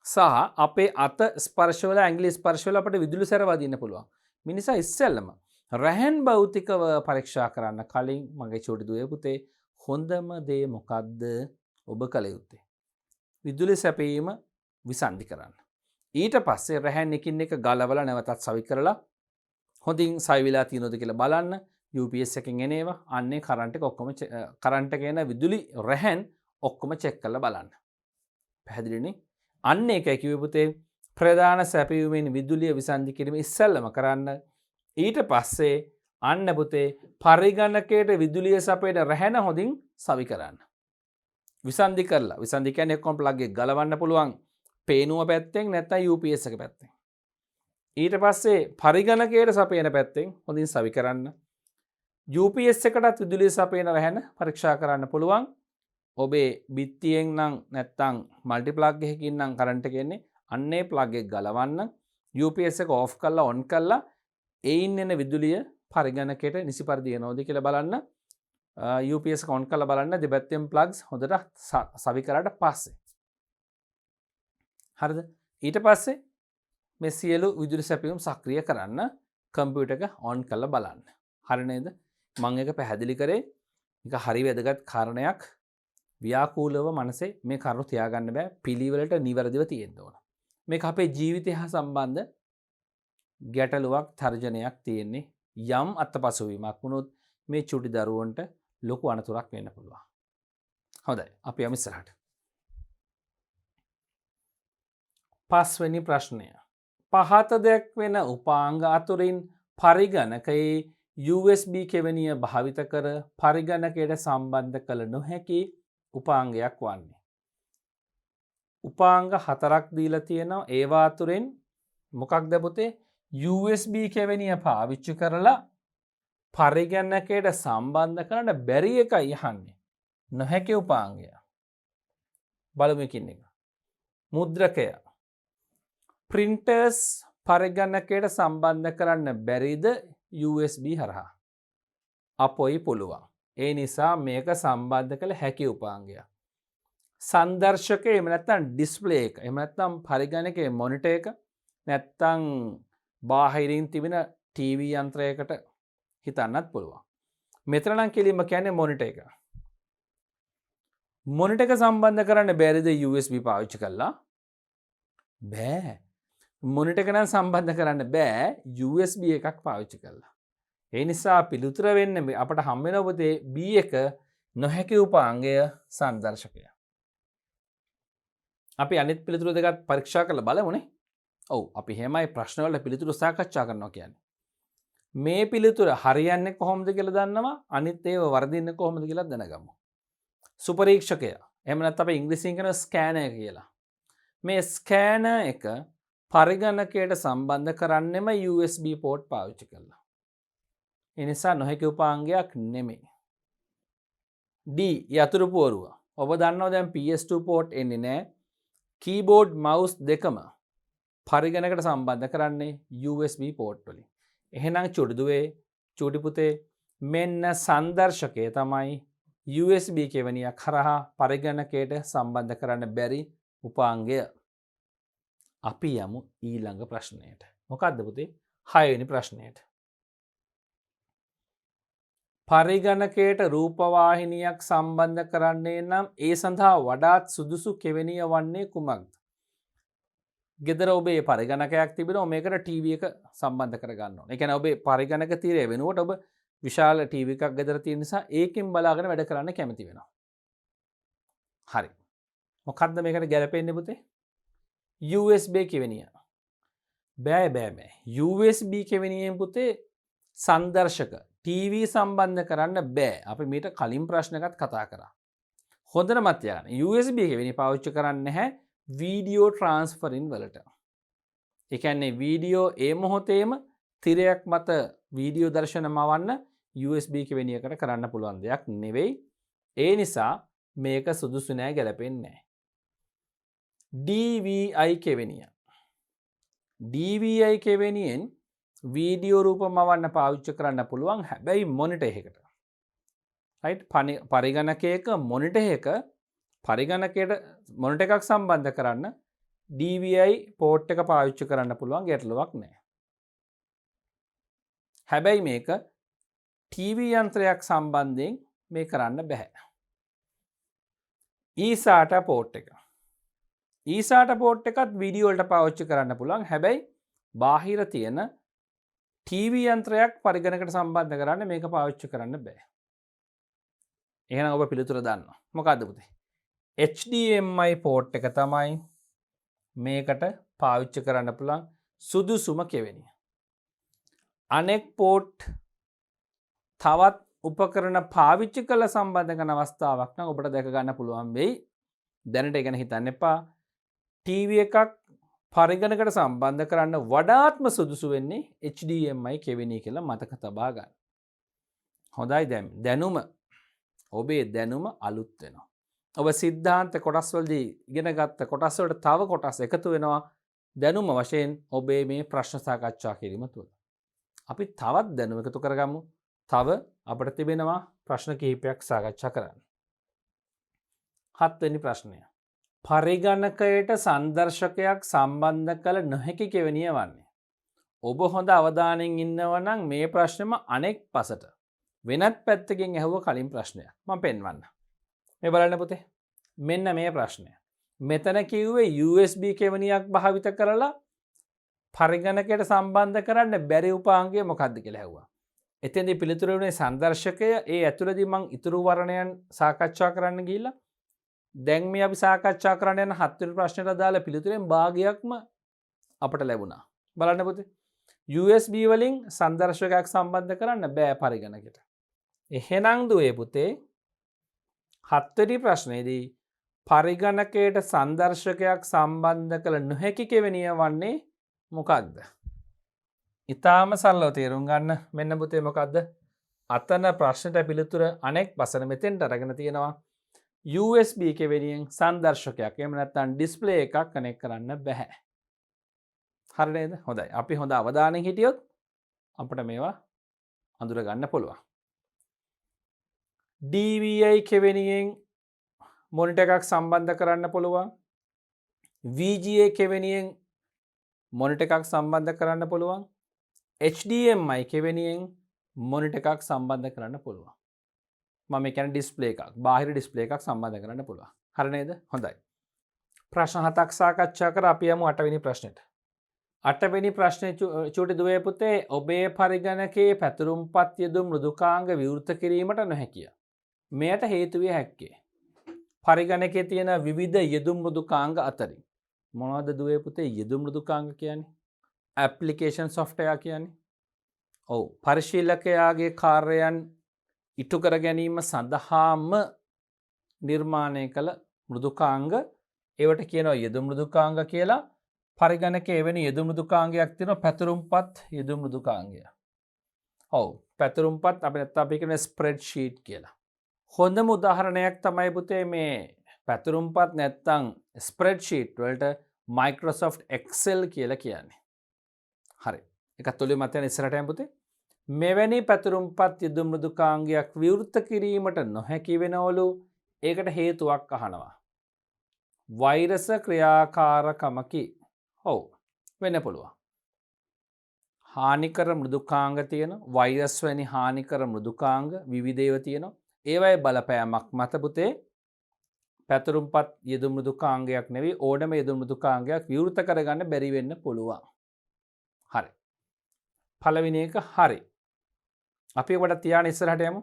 සහ අපේ අත ස්පර්ශවල ඇඟිලි ස්පර්ශවල අපිට විදුලි සැර වදින්න පුළුවන්. මේ නිසා ඉස්සෙල්ලම රැහැන් භෞතිකව පරීක්ෂා කරන්න කලින් මගේ චූටි දුවේ පුතේ හොඳම දේ මොකද්ද ඔබ කළ යුත්තේ? විදුලි සැපීම විසන්ධි කරන්න. ඊට පස්සේ රැහැන් එකින් එක ගලවලා නැවතත් සවි කරලා හොඳින් සවිලා තියෙනවද කියලා බලන්න. UPS එකෙන් එන ඒවා අන්නේ කරන්ට් එක ඔක්කොම කරන්ට් එකේ එන විදුලි රැහැන් ඔක්කොම චෙක් කරලා බලන්න. පැහැදිලිනේ? අන්න ඒකයි කිව්වේ පුතේ ප්‍රධාන සැපයීමෙන් විදුලිය විසන්ධි කිරීම ඉස්සෙල්ලම කරන්න. ඊට පස්සේ අන්න පුතේ පරිගණකයට විදුලිය සපයන රැහැන හොඳින් සවි කරන්න. විසන්ධි කරලා. විසන්ධි කියන්නේ ඔක්කොම ප්ලග් එක ගලවන්න පුළුවන් පේනුව පැත්තෙන් නැත්නම් UPS එක පැත්තෙන්. ඊට පස්සේ පරිගණකයට සපයන පැත්තෙන් හොඳින් සවි කරන්න. UPS එකටත් විදුලිය සපයන රැහැන පරීක්ෂා කරන්න පුළුවන්. ඔබේ බිත්තියෙන් නම් නැත්තම් මල්ටි ප්ලග් එකකින් නම් කරන්ට් එක එන්නේ අන්නේ ප්ලග් එක ගලවන්න UPS එක ඕෆ් කරලා ඔන් කරලා එයින් එන විදුලිය පරිගණකයට නිසි පරිදි එනවද කියලා බලන්න. UPS එක ඔන් කරලා බලන්න දෙපැත්තෙන් ප්ලග්ස් හොඳට සවි කරාට පස්සේ. හරිද? ඊට පස්සේ මේ සියලු විදුලි සැපයුම් සක්‍රිය කරන්න කම්පියුටර් එක ඔන් කරලා බලන්න. හරි නේද? මම එක පැහැදිලි කරේ මේක හරි වැදගත් කාරණයක්. ව්‍යාකූලව මනසේ මේ කරුණු තියාගන්න බෑ. පිළිවෙලට නිවැරදිව තියෙන්න ඕන. මේක අපේ ජීවිතය හා සම්බන්ධ ගැටලුවක් තර්ජනයක් තියෙන්නේ. යම් අත්පසුවීමක් වුණොත් මේ චුටි දරුවන්ට ලොකු අනතුරක් වෙන්න පුළුවන්. හොඳයි. අපි යමු ඉස්සරහට. පස්වෙනි ප්‍රශ්නය. පහත දැක්වෙන උපාංග අතුරින් පරිගණකයේ USB කෙවනිය භාවිත කර පරිගණකයට සම්බන්ධ කළ නොහැකි උපාංගයක් වන්නේ. උපාංග 4ක් දීලා තියෙනවා. ඒවා අතුරින් මොකක්ද පුතේ? USB කෙවනිය පාවිච්චි කරලා පරිගණකයට සම්බන්ධ කරන්න බැරි එකයි අහන්නේ. නොහැකි උපාංගය. බලමු එකින් එක. මුද්‍රකය. printers පරිගණකයට සම්බන්ධ කරන්න බැරිද USB හරහා? අපොයි පුළුවන්. ඒ නිසා මේක සම්බන්ධ කළ හැකි උපාංගයක්. සංදර්ශකය එහෙම නැත්නම් ඩිස්ප්ලේ එක. එහෙම නැත්නම් පරිගණකයේ මොනිටර් එක නැත්නම් බාහිරින් තිබෙන ටීවී යන්ත්‍රයකට හිතන්නත් පුළුවන්. මෙතන නම් කෙලින්ම කියන්නේ මොනිටර් එක. මොනිටර් එක සම්බන්ධ කරන්න බැරිද USB පාවිච්චි කළා? බෑ. මොනිටර් එක නම් සම්බන්ධ කරන්න බෑ USB එකක් පාවිච්චි කළා. ඒ නිසා පිළිතුර වෙන්නේ අපට හම් වෙන පුතේ B1 නොහැකි උපාංගය සංදර්ශකය. අපි අනිත් පිළිතුරු දෙකත් පරීක්ෂා කරලා බලමුනේ. ඔව් අපි හැමයි ප්‍රශ්න වල පිළිතුරු සාකච්ඡා කරනවා කියන්නේ. මේ පිළිතුර හරියන්නේ කොහොමද කියලා දන්නවා. අනිත් ඒවා වර්ධින්නේ කොහොමද කියලා දැනගමු. සුපරීක්ෂකය. එහෙම නැත්නම් අපි ඉංග්‍රීසියෙන් කියන ස්කෑනර් කියලා. මේ ස්කෑනර් එක පරිගණකයට සම්බන්ධ කරන්නෙම USB පෝට් පාවිච්චි කරලා. ඒ නිසා නොහැකි උපාංගයක් නෙමෙයි. D යතුරු පුවරුව. ඔබ දන්නවා දැන් PS2 පෝට් එන්නේ නැහැ. කීබෝඩ් මවුස් දෙකම පරිගණකයට සම්බන්ධ කරන්නේ USB පෝට් වලින්. එහෙනම් චුටි දුවේ චුටි පුතේ මෙන්න සංදර්ශකය තමයි USB කෙවනිය කරහා පරිගණකයට සම්බන්ධ කරන්න බැරි උපාංගය. අපි යමු ඊළඟ ප්‍රශ්නයට. මොකක්ද පුතේ? 6 වෙනි ප්‍රශ්නයට. පරිගණකයට රූපවාහිනියක් සම්බන්ධ කරන්නේ නම් ඒ සඳහා වඩාත් සුදුසු කෙවනිය වන්නේ කුමක්ද? ගෙදර ඔබේ පරිගණකයක් තිබෙනවා මේකට ටීවී එක සම්බන්ධ කරගන්න ඕනේ. ඒ කියන්නේ ඔබේ පරිගණක තීරය වෙනුවට ඔබ විශාල ටීවී එකක් ගෙදර තියෙන නිසා ඒකෙන් බලාගෙන වැඩ කරන්න කැමති වෙනවා. හරි. මොකද්ද මේකට ගැලපෙන්නේ පුතේ? USB කෙවනිය. බෑ. USB කෙවනියෙන් පුතේ සංදර්ශක ටීවී සම්බන්ධ කරන්න බෑ. අපි මීට කලින් ප්‍රශ්නයකට කතා කරා. හොඳට මතක තියාගන්න. USB කෙවනිය පාවිච්චි කරන්නේ නැහැ වීඩියෝ ට්‍රාන්ස්ෆරින් වලට. ඒ කියන්නේ වීඩියෝ ඒ මොහොතේම තිරයක් මත වීඩියෝ දර්ශන මවන්න USB කෙවනියකට කරන්න පුළුවන් දෙයක් නෙවෙයි. ඒ නිසා මේක සුදුසු නෑ, ගැලපෙන්නේ නෑ. DVI කෙවෙනිය. DVI කෙවෙනියෙන් වීඩියෝ රූප මවන්න පාවිච්චි කරන්න පුළුවන් හැබැයි මොනිටර් එකකට. රයිට් පරිගණකයක මොනිටර් එක පරිගණකයට මොනිටර් එකක් සම්බන්ධ කරන්න DVI පෝට් එක පාවිච්චි කරන්න පුළුවන් ගැටලුවක් නැහැ. හැබැයි මේක ටීවී යන්ත්‍රයක් සම්බන්ධයෙන් මේ කරන්න බැහැ. ඊසාට පෝට් එක. ඊසාට පෝට් එකත් වීඩියෝ වලට පාවිච්චි කරන්න පුළුවන්. හැබැයි බාහිර තියෙන ටීවී යන්ත්‍රයක් පරිගණකයට සම්බන්ධ කරන්න මේක පාවිච්චි කරන්න බෑ. එහෙනම් ඔබ පිළිතුර දන්නවා. මොකද්ද පුතේ? HDMI පෝට් එක තමයි මේකට පාවිච්චි කරන්න පුළුවන් සුදුසුම කෙවෙනිය. අනෙක් පෝට් තවත් උපකරණ පාවිච්චි කළ සම්බන්ධ කරන අවස්ථාවක් නම් ඔබට දැක ගන්න පුළුවන් වෙයි. දැනට ඒ ගැන හිතන්න එපා. ටීවී එකක් පරිගණකයට සම්බන්ධ කරන්න වඩාත්ම සුදුසු වෙන්නේ HDMI කෙවෙනිය කියලා මතක තබා ගන්න. හොඳයි දැනුම ඔබේ දැනුම අලුත් වෙනවා. ඔබ සිද්ධාන්ත කොටස් වලදී ඉගෙන ගත්ත කොටස් වලට තව කොටස් එකතු වෙනවා දැනුම වශයෙන් ඔබේ මේ ප්‍රශ්න සාකච්ඡා කිරීම තුළ. අපි තවත් දැනුම එකතු කරගමු. තව අපිට තිබෙනවා ප්‍රශ්න කිහිපයක් සාකච්ඡා කරන්න. 7 වෙනි ප්‍රශ්නය. පරිගණකයට සංදර්ශකයක් සම්බන්ධ කළ නොහැකි කෙවෙනිය වන්නේ. ඔබ හොඳ අවධානයෙන් ඉන්නවා නම් මේ ප්‍රශ්නෙම අනෙක් පසට වෙනත් පැත්තකින් ඇහුව කලින් ප්‍රශ්නයක්. මම පෙන්වන්න. මේ බලන්න පුතේ. මෙන්න මේ ප්‍රශ්නය. මෙතන කිව්වේ USB කෙවෙනියක් භාවිත කරලා පරිගණකයට සම්බන්ධ කරන්න බැරි උපාංගය මොකක්ද කියලා ඇහුවා. එතෙන්දී පිළිතුර වුණේ සංදර්ශකය. ඒ ඇතුළතදී මම ඉතුරු වර්ණයන් සාකච්ඡා කරන්න ගිහිල්ලා දැන් මේ අපි සාකච්ඡා කරන්න යන 7 වෙනි ප්‍රශ්නයට අදාළ පිළිතුරෙන් භාගයක්ම අපට ලැබුණා. බලන්න පුතේ. USB වලින් සංදර්ශකයක් සම්බන්ධ කරන්න බෑ පරිගණකයට. එහෙනම් දුවේ පුතේ 7 වෙනි ප්‍රශ්නේදී පරිගණකයට සංදර්ශකයක් සම්බන්ධ කළ නොහැකි කෙවෙනිය වන්නේ මොකක්ද? ඊටාම සරලව තේරුම් ගන්න. මෙන්න පුතේ මොකක්ද? අතන ප්‍රශ්නට පිළිතුර අනෙක් පසන මෙතෙන්ට අරගෙන තියෙනවා. USB කෙවෙනියෙන් සංදර්ශකයක් එහෙම නැත්නම් ඩිස්ප්ලේ එකක් කනෙක්ට් කරන්න බෑ. හරි නේද? හොඳයි. අපි හොඳ අවධානයෙන් හිටියොත් අපිට මේවා අඳුර ගන්න පුළුවන්. DVI කෙවෙනියෙන් මොනිටර් එකක් සම්බන්ධ කරන්න පුළුවන්. VGA කෙවෙනියෙන් මොනිටර් එකක් සම්බන්ධ කරන්න පුළුවන්. HDMI කෙවෙනියෙන් මොනිටර් එකක් සම්බන්ධ කරන්න පුළුවන්. මම කියන්නේ ඩිස්ප්ලේ එකක්, බාහිර ඩිස්ප්ලේ එකක් සම්බන්ධ කරන්න පුළුවන්. හරි නේද? හොඳයි. ප්‍රශ්න 7ක් සාකච්ඡා කරලා අපි යමු 8 වෙනි ප්‍රශ්නෙට. 8 වෙනි ප්‍රශ්නේ චූටි දුවේ පුතේ ඔබේ පරිගණකයේ පැතුරුම්පත් යෙදුම් මෘදුකාංග විවෘත කිරීමට නොහැකිය. මෙයට හේතු විය හැක්කේ පරිගණකයේ තියෙන විවිධ යෙදුම් මෘදුකාංග අතරින් මොනවද දුවේ පුතේ යෙදුම් මෘදුකාංග කියන්නේ? ඇප්ලිකේෂන් සොෆ්ට්වෙයාර් කියන්නේ. ඔව් පරිශීලකයාගේ කාර්යයන් ඉටු කර ගැනීම සඳහාම නිර්මාණය කළ මෘදුකාංග ඒවට කියනවා යෙදුම් මෘදුකාංග කියලා. පරිගණකයේ එවැනි යෙදුම් මෘදුකාංගයක් තියෙනවා පැතුරුම්පත් යෙදුම් මෘදුකාංගය. ඔව් පැතුරුම්පත් අපි නැත්නම් අපි කියන ස්ප්‍රෙඩ්ෂීට් කියලා. හොඳම උදාහරණයක් තමයි පුතේ මේ පැතුරුම්පත් නැත්නම් ස්ප්‍රෙඩ්ෂීට් වලට Microsoft Excel කියලා කියන්නේ. හරි. එකත් ඔළුවේ මත යන ඉස්සරහට යමු පුතේ. මෙවැනි පැතුරුම්පත් යෙදුම් මෘදුකාංගයක් විවෘත කිරීමට නොහැකි වෙනවලු. ඒකට හේතුවක් අහනවා. වෛරස ක්‍රියාකාරකමකි. ඔව් වෙන්න පුළුවන්. හානිකර මෘදුකාංග තියෙන වෛරස් වැනි හානිකර මෘදුකාංග විවිධ ඒවා තියෙනවා. ඒවයි බලපෑමක් මත පුතේ පැතුරුම්පත් යෙදුම් මෘදුකාංගයක් නෙවෙයි ඕනම යෙදුම් මෘදුකාංගයක් විවෘත කරගන්න බැරි වෙන්න පුළුවන්. හරි. පළවෙනි එක හරි. අපි ඔබට තියාන ඉස්සරහට යමු.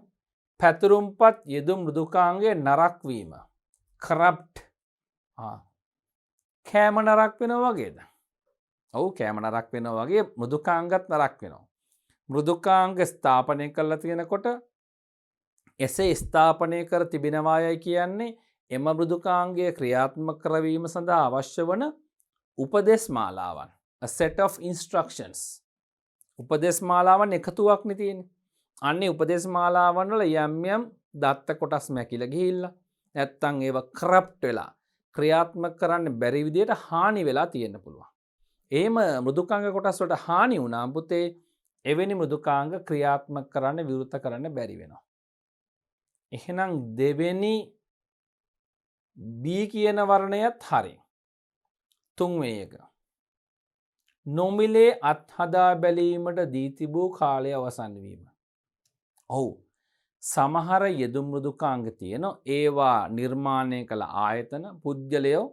පැතුරුම්පත් යෙදුම් මෘදුකාංගයේ නරක් වීම. කරප්ට්. කෑම නරක් වෙනවා වගේද? ඔව් කෑම නරක් වෙනවා වගේ මෘදුකාංගත් නරක් වෙනවා. මෘදුකාංග ස්ථාපනය කරලා තියෙනකොට එසේ ස්ථාපනය කර තිබෙනවායයි කියන්නේ එම මෘදුකාංගය ක්‍රියාත්මක කරවීම සඳහා අවශ්‍ය වන උපදෙස් මාලාවන්. A set of instructions. උපදෙස් මාලාවන් එකතුවක් නේ තියෙන්නේ. අන්නේ උපදෙස් මාලාවන් වල යම් යම් දත්ත කොටස් මැකිලා ගිහිල්ලා නැත්තම් ඒවා කරප්ට් වෙලා ක්‍රියාත්මක කරන්න බැරි විදියට හානි වෙලා තියෙන්න පුළුවන්. එහෙම මෘදුකාංග කොටස් වලට හානි වුණා පුතේ එවැනි මෘදුකාංග ක්‍රියාත්මක කරන්න විවෘත කරන්න බැරි වෙනවා. එහෙනම් දෙවෙනි B කියන වර්ණයත් හරි. තුන්වෙනි එක. නොමිලේ අත්හදා බැලීමට දී තිබූ කාලය අවසන් වීම. ඔව්. සමහර යෙදුම් මෘදුකාංග තියෙන ඒවා නිර්මාණය කළ ආයතන පුද්ගලයෝ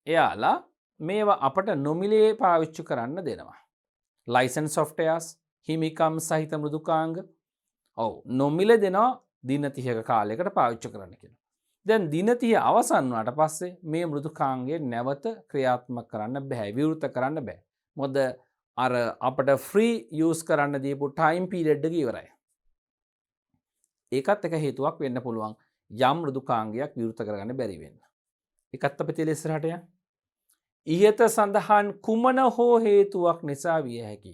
එයාලා මේවා අපට නොමිලේ පාවිච්චි කරන්න දෙනවා. ලයිසන් සොෆ්ටයාස් හිමිකම් සහිත මෘදුකාංග ඔව් නොමිල දෙනවා දින 30ක කාලයකට පාවිච්චි කරන්න කියලා. දැන් දින 30 අවසන් වුණාට පස්සේ මේ මෘදුකාංගය නැවත ක්‍රියාත්මක කරන්න බෑ විවෘත කරන්න බෑ. මොකද අර අපිට ෆ්‍රී යූස් කරන්න දීපු ටයිම් පීරියඩ් එක ඉවරයි. ඒකත් එක හේතුවක් වෙන්න පුළුවන් යම් මෘදුකාංගයක් විවෘත කරගන්න බැරි වෙන්න. ඒකත් අපි තියලා ඉස්සරහට යන්න. ඉහත සඳහන් කුමන හෝ හේතුවක් නිසා විය හැකි.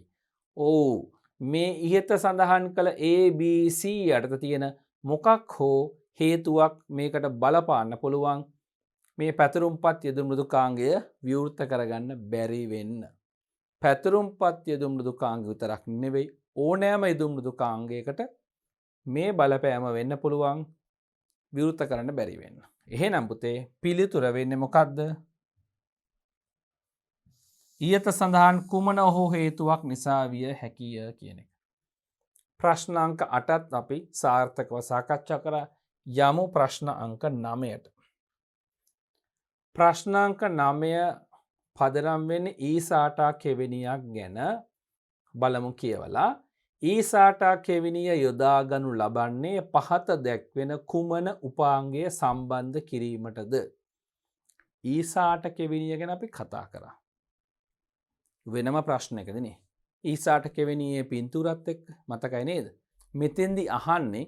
ඔව් මේ ඉහත සඳහන් කළ ABC යටත තියෙන මොකක් හෝ හේතුවක් මේකට බලපාන්න පුළුවන් මේ පැතුරුම්පත් යෙදුම් මෘදුකාංගය විවෘත කරගන්න බැරි වෙන්න. පැතුරුම්පත් යෙදුම් මෘදුකාංග විතරක් නෙවෙයි ඕනෑම යෙදුම් මෘදුකාංගයකට මේ බලපෑම වෙන්න පුළුවන් විවෘත කරන්න බැරි වෙන්න. එහෙනම් පුතේ පිළිතුර වෙන්නේ මොකක්ද? ඊයත සඳහන් කුමන හෝ හේතුවක් නිසා විය හැකිය කියන එක. ප්‍රශ්න අංක 8ත් අපි සාර්ථකව සාකච්ඡා කරා. යමු ප්‍රශ්න අංක 9ට. ප්‍රශ්න අංක 9 පදනම් වෙන්නේ ඊසාටා කෙවිනියක් ගැන බලමු කියවලා. ඊසාටා කෙවිනිය යොදා ගනු ලබන්නේ පහත දැක්වෙන කුමන උපාංගය සම්බන්ධ කිරීමටද? ඊසාට කෙවිනිය ගැන අපි කතා කරා. වෙනම ප්‍රශ්නයකදනේ. ඊසාට කෙවිනියේ පින්තූරත් එක්ක මතකයි නේද? මෙතෙන්දි අහන්නේ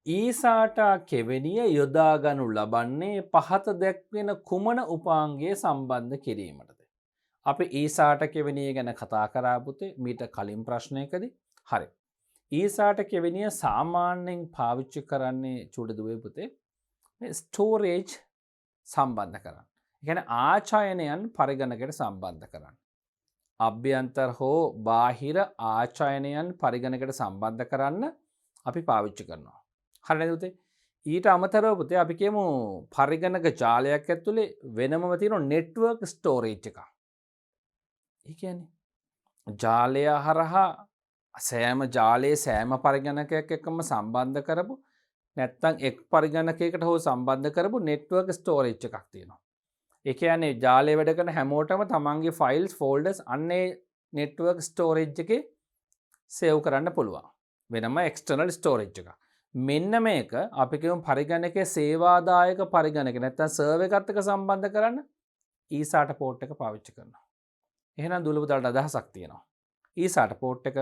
ඊසාටා කෙවිනිය යොදා ගනු ලබන්නේ පහත දැක්වෙන කුමන උපාංගය සම්බන්ධ කිරීමටද? අපි ඊසාට කෙවිනිය ගැන කතා කරා පුතේ මීට කලින් ප්‍රශ්නයකදී. හරි. ඊසාට කෙවිනිය සාමාන්‍යයෙන් පාවිච්චි කරන්නේ චූට දුවේ පුතේ මේ ස්ටෝරේජ් සම්බන්ධ කරන්න. ඒ කියන්නේ ආචායනයන් පරිගණකයට සම්බන්ධ කරන්න. අභ්‍යන්තර හෝ බාහිර ආචායනයන් පරිගණකයට සම්බන්ධ කරන්න අපි පාවිච්චි කරනවා. හරිද පුතේ? ඊට අමතරව පුතේ අපි කියමු පරිගණක ජාලයක් ඇතුලේ වෙනමම තියෙන නෙට්වර්ක් ස්ටෝරේජ් එකක්. ඒ කියන්නේ ජාලය හරහා සෑම ජාලයේ සෑම පරිගණකයක් එක්කම සම්බන්ධ කරපු නැත්නම් එක් පරිගණකයකට හෝ සම්බන්ධ කරපු නෙට්වර්ක් ස්ටෝරේජ් එකක් තියෙනවා. ඒ කියන්නේ ජාලය වැඩ කරන හැමෝටම තමන්ගේ ෆයිල්ස් ෆෝල්ඩර්ස් අන්නේ නෙට්වර්ක් ස්ටෝරේජ් එකේ සේව් කරන්න පුළුවන්. වෙනම එක්ස්ටර්නල් ස්ටෝරේජ් එකක්. මෙන්න මේක අපි කියමු පරිගණකයේ සේවාදායක පරිගණක නැත්නම් සර්වර් එකත් එක්ක සම්බන්ධ කරන්න ඊසාට පෝට් එක පාවිච්චි කරනවා. එහෙනම් දුලපුතාට අදහසක් තියෙනවා. ඊසාට පෝට් එක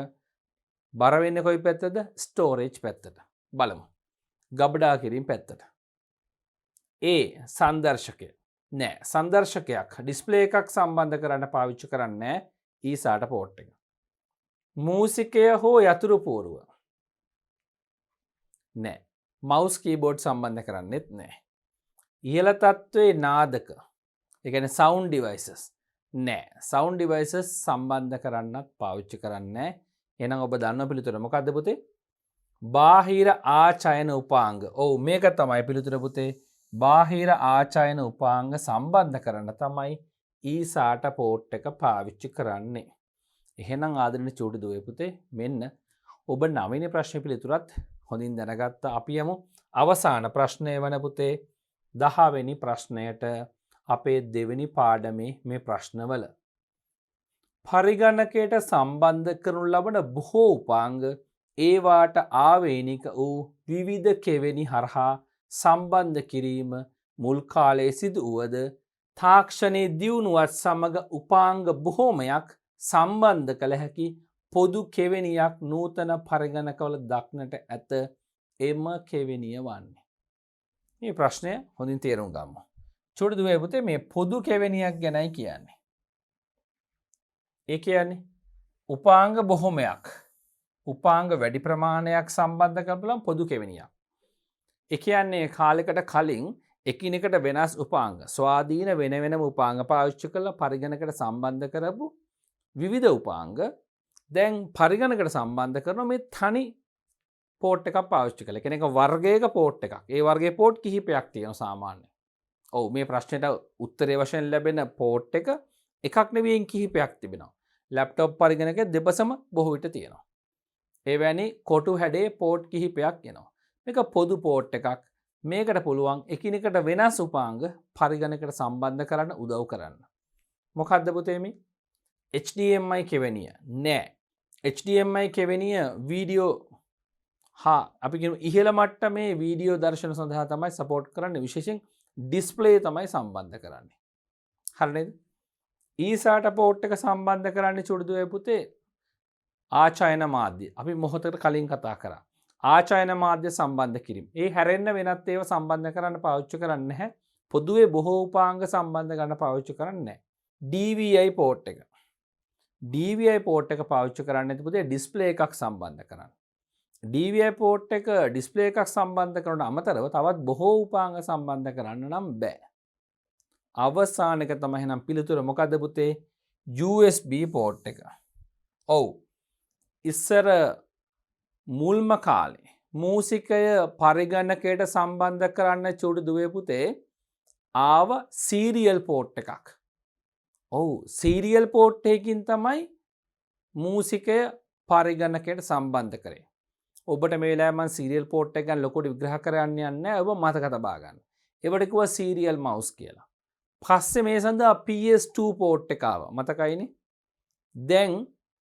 බර වෙන්නේ කොයි පැත්තද? ස්ටෝරේජ් පැත්තට. බලමු. ගබඩා කිරීම පැත්තට. A සංදර්ශකය. නෑ සංදර්ශකයක් ඩිස්ප්ලේ එකක් සම්බන්ධ කරන්න පාවිච්චි කරන්නේ ඊසාට පෝට් එක. මූසිකය හෝ යතුරු පුවරුව. නෑ. මවුස් කීබෝඩ් සම්බන්ධ කරන්නෙත් නෑ. ඉහළ තත්ත්වයේ නාදක. ඒ කියන්නේ සවුන්ඩ් ඩිවයිසස්. නෑ. සවුන්ඩ් ඩිවයිසස් සම්බන්ධ කරන්නත් පාවිච්චි කරන්නේ නෑ. එහෙනම් ඔබ දන්න පිළිතුර මොකක්ද පුතේ? බාහිර ආචායන උපාංග. ඔව් මේක තමයි පිළිතුර පුතේ. බාහිර ආචායන උපාංග සම්බන්ධ කරන්න තමයි ඊසාට පෝට් එක පාවිච්චි කරන්නේ. එහෙනම් ආදරණීය චූටි දුවේ පුතේ මෙන්න ඔබ 9 වෙනි ප්‍රශ්නේ පිළිතුරත් හොඳින් දැනගත්තා. අපි යමු අවසාන ප්‍රශ්නය වන පුතේ 10 වෙනි ප්‍රශ්නයට අපේ දෙවෙනි පාඩමේ මේ ප්‍රශ්නවල. පරිගණකයට සම්බන්ධ කරනු ලබන බොහෝ උපාංග ඒවාට ආවේනික වූ විවිධ කෙවෙනි හරහා සම්බන්ධ කිරීම මුල් කාලයේ සිදු වුවද තාක්ෂණයේ දියුණුවත් සමග උපාංග බොහෝමයක් සම්බන්ධ කළ හැකි පොදු කෙවෙනියක් නූතන පරිගණකවල දක්නට ඇත. එම කෙවෙනිය වන්නේ. මේ ප්‍රශ්නය හොඳින් තේරුම් ගමු. චූටි දුවේ පුතේ මේ පොදු කෙවෙනියක් ගැනයි කියන්නේ. ඒ කියන්නේ උපාංග බොහොමයක් උපාංග වැඩි ප්‍රමාණයක් සම්බන්ධ කරපුලම් පොදු කෙවෙනියක්. ඒ කියන්නේ කාලයකට කලින් එකිනෙකට වෙනස් උපාංග ස්වාධීන වෙන වෙනම උපාංග පාවිච්චි කරලා පරිගණකයට සම්බන්ධ කරපු විවිධ උපාංග දැන් පරිගණකට සම්බන්ධ කරන මේ තනි පෝට් එකක් පාවිච්චි කළ කෙනෙක වර්ගයක පෝට් එකක් ඒ වර්ගේ පෝට් කිහිපයක් තියෙන සාමාන්‍ය ඔවු මේ ප්‍රශ්නයට උත්තරේ වශයෙන් ලැබෙන පෝට් එක එකක් නෙවෙයින් කිහිපයක් තිබෙනවා ලැප්ටොප් පරිගණක දෙපසම බොහෝ විට තියෙනවා එවැනි කොටු හැඩේ පෝට් කිහිපයක් එනවා මේක පොදු පෝට් එකක් මේකට පුළුවන් එකිනෙකට වෙනස් උපාංග පරිගණකට සම්බන්ධ කරන්න උදව් කරන්න මොකක්ද පුතේ මේ HDMI කෙවනිය නෑ HDMI කෙවනිය වීඩියෝ හා අපි කියමු ඉහළ මට්ටමේ වීඩියෝ දර්ශන සඳහා තමයි සපෝට් කරන්නේ විශේෂයෙන් ඩිස්ප්ලේ තමයි සම්බන්ධ කරන්නේ හරි නේද ඊසාට පෝට් එක සම්බන්ධ කරන්නේ චුඩුවේ පුතේ ආචායන මාධ්‍ය අපි මොහොතකට කලින් කතා කරා ආචායන මාධ්‍ය සම්බන්ධ කිරීම ඒ හැරෙන්න වෙනත් ඒවා සම්බන්ධ කරන්න පාවිච්චි කරන්නේ නැහැ පොදුවේ බොහෝ උපාංග සම්බන්ධ කරන්න පාවිච්චි කරන්නේ නැහැ DVI පෝට් එක DVI පෝට් එක පාවිච්චි කරන්නේ නැති පුතේ ඩිස්ප්ලේ එකක් සම්බන්ධ කරන්න DVI පෝට් එක ඩිස්ප්ලේ එකක් සම්බන්ධ කරනට අමතරව තවත් බොහෝ උපාංග සම්බන්ධ කරන්න නම් බෑ අවසාන එක තමයි නම් පිළිතුර මොකද්ද පුතේ USB පෝට් එක ඔව් ඉස්සර මුල්ම කාලේ මූසිකය පරිගණකයට සම්බන්ධ කරන්න චුඩු දුවේ පුතේ ආව සීරියල් පෝට් එකක් ඔව් සීරියල් පෝට් එකකින් තමයි මූසිකය පරිගණකයට සම්බන්ධ කරේ ඔබට මේ වෙලාවේ මම සීරියල් පෝට් එක ගැන ලොකුට විග්‍රහ කරන්න යන්නේ නැහැ ඔබ මතක තබා ගන්න. ඒවට කිව්වා සීරියල් මවුස් කියලා. පස්සේ මේ සඳහා PS2 පෝට් එක ආවා. මතකයිනේ? දැන්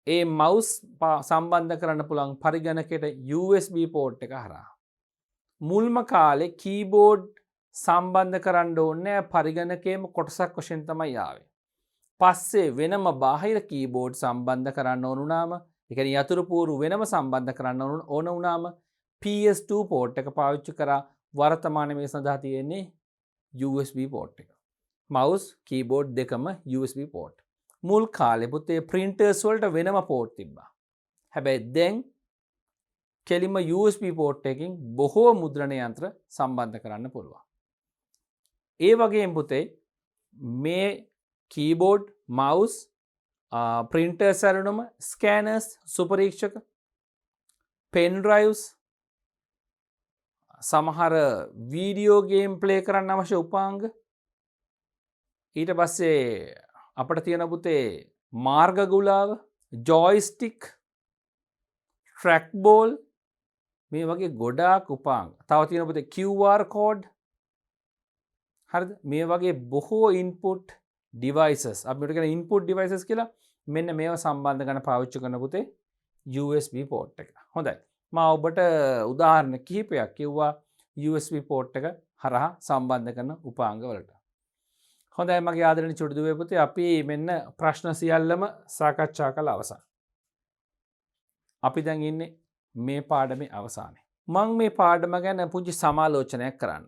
ඒ මවුස් සම්බන්ධ කරන්න පුළුවන් පරිගණකයට USB පෝට් එක හරහා. මුල්ම කාලේ කීබෝඩ් සම්බන්ධ කරන්න ඕනේ පරිගණකයේම කොටසක් වශයෙන් තමයි ආවේ. පස්සේ වෙනම බාහිර කීබෝඩ් සම්බන්ධ කරන්න ඕන වුණාම ඒ කියන්නේ යතුරු පූරු වෙනම සම්බන්ධ කරන්න ඕන වුණාම PS2 පෝට් එක පාවිච්චි කරා වර්තමානයේ මේ සඳහා තියෙන්නේ USB පෝට් එක. මවුස් කීබෝඩ් දෙකම USB පෝට්. මුල් කාලේ පුතේ printers වලට වෙනම පෝට් තිබ්බා. හැබැයි දැන් කෙලිම USB පෝට් එකකින් බොහෝ මුද්‍රණ යන්ත්‍ර සම්බන්ධ කරන්න පුළුවන්. ඒ වගේම පුතේ මේ කීබෝඩ් මවුස් printer සැරුණුම ස්කෑනර්ස් සුපරීක්ෂක පෙන් ඩ්‍රයිව්ස් සමහර වීඩියෝ ගේම් ප්ලේ කරන්න අවශ්‍ය උපාංග ඊට පස්සේ අපට තියෙන පුතේ මාර්ග ගුලාව ජොයිස්ටික් ට්‍රැක් බෝල් මේ වගේ ගොඩාක් උපාංග තව තියෙන පුතේ QR කෝඩ් හරිද මේ වගේ බොහෝ ඉන්පුට් ඩිවයිසස් අපිට කියන ඉන්පුට් ඩිවයිසස් කියලා මෙන්න මේවා සම්බන්ධ කරන පාවිච්චි කරන පුතේ USB පෝට් එක. හොඳයි. මම ඔබට උදාහරණ කිහිපයක් කිව්වා USB පෝට් එක හරහා සම්බන්ධ කරන උපාංග වලට. හොඳයි මගේ ආදරණීය චුටි දුවේ පුතේ අපි මෙන්න ප්‍රශ්න සියල්ලම සාකච්ඡා කළ අවසන්. අපි දැන් ඉන්නේ මේ පාඩමේ අවසානයේ. මම මේ පාඩම ගැන පුංචි සමාලෝචනයක් කරන්න.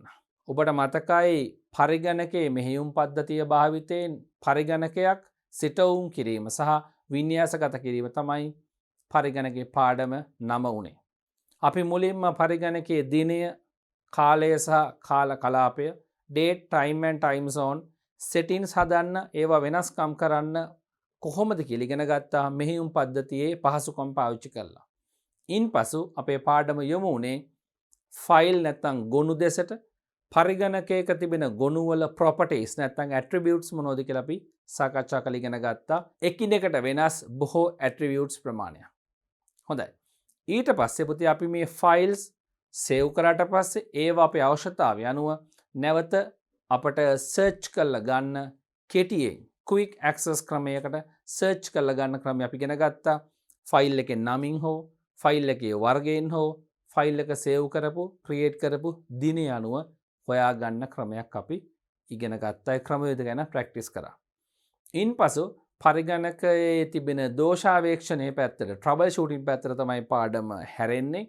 ඔබට මතකයි පරිගණකයේ මෙහෙයුම් පද්ධතිය භාවිතයෙන් පරිගණකයක් සිටවුම් කිරීම සහ වින්‍යාසගත කිරීම තමයි පරිගණකයේ පාඩම නම වුණේ. අපි මුලින්ම පරිගණකයේ දිනය, කාලය සහ කාල කලාපය, date, time and time zone settings හදන්න, ඒවා වෙනස්කම් කරන්න කොහොමද කියලා ඉගෙන ගත්තා මෙහෙයුම් පද්ධතියේ පහසුකම් පාවිච්චි කරලා. ඉන්පසු අපේ පාඩම යොමු වුණේ ෆයිල් නැත්නම් ගොනු දෙසට පරිගණකයක තිබෙන ගොනුවල ප්‍රොපර්ටිස් නැත්නම් ඇට්‍රිබියුට්ස් මොනවද කියලා අපි සාකච්ඡා කරලා ඉගෙන ගත්තා. එකිනෙකට වෙනස් බොහෝ ඇට්‍රිබියුට්ස් ප්‍රමාණයක්. හොඳයි. ඊට පස්සේ පුතේ අපි මේ ෆයිල්ස් සේව් කරාට පස්සේ ඒවා අපේ අවශ්‍යතාවය අනුව නැවත අපට සර්ච් කරලා ගන්න කෙටියෙන් quick access ක්‍රමයකට සර්ච් කරලා ගන්න ක්‍රමය අපි ඉගෙන ගත්තා. ෆයිල් එකේ නමින් හෝ ෆයිල් එකේ වර්ගයෙන් හෝ ෆයිල් එක සේව් කරපු ක්‍රියේට් කරපු දිනය අනුව හොයා ගන්න ක්‍රමයක් අපි ඉගෙන ගත්තා. ඒ ක්‍රමවේද ගැන ප්‍රැක්ටිස් කරා. ඉන්පසු පරිගණකයේ තිබෙන දෝෂාවේක්ෂණයේ පැත්තට ට්‍රබල් ෂූටින් පැත්තට තමයි පාඩම හැරෙන්නේ.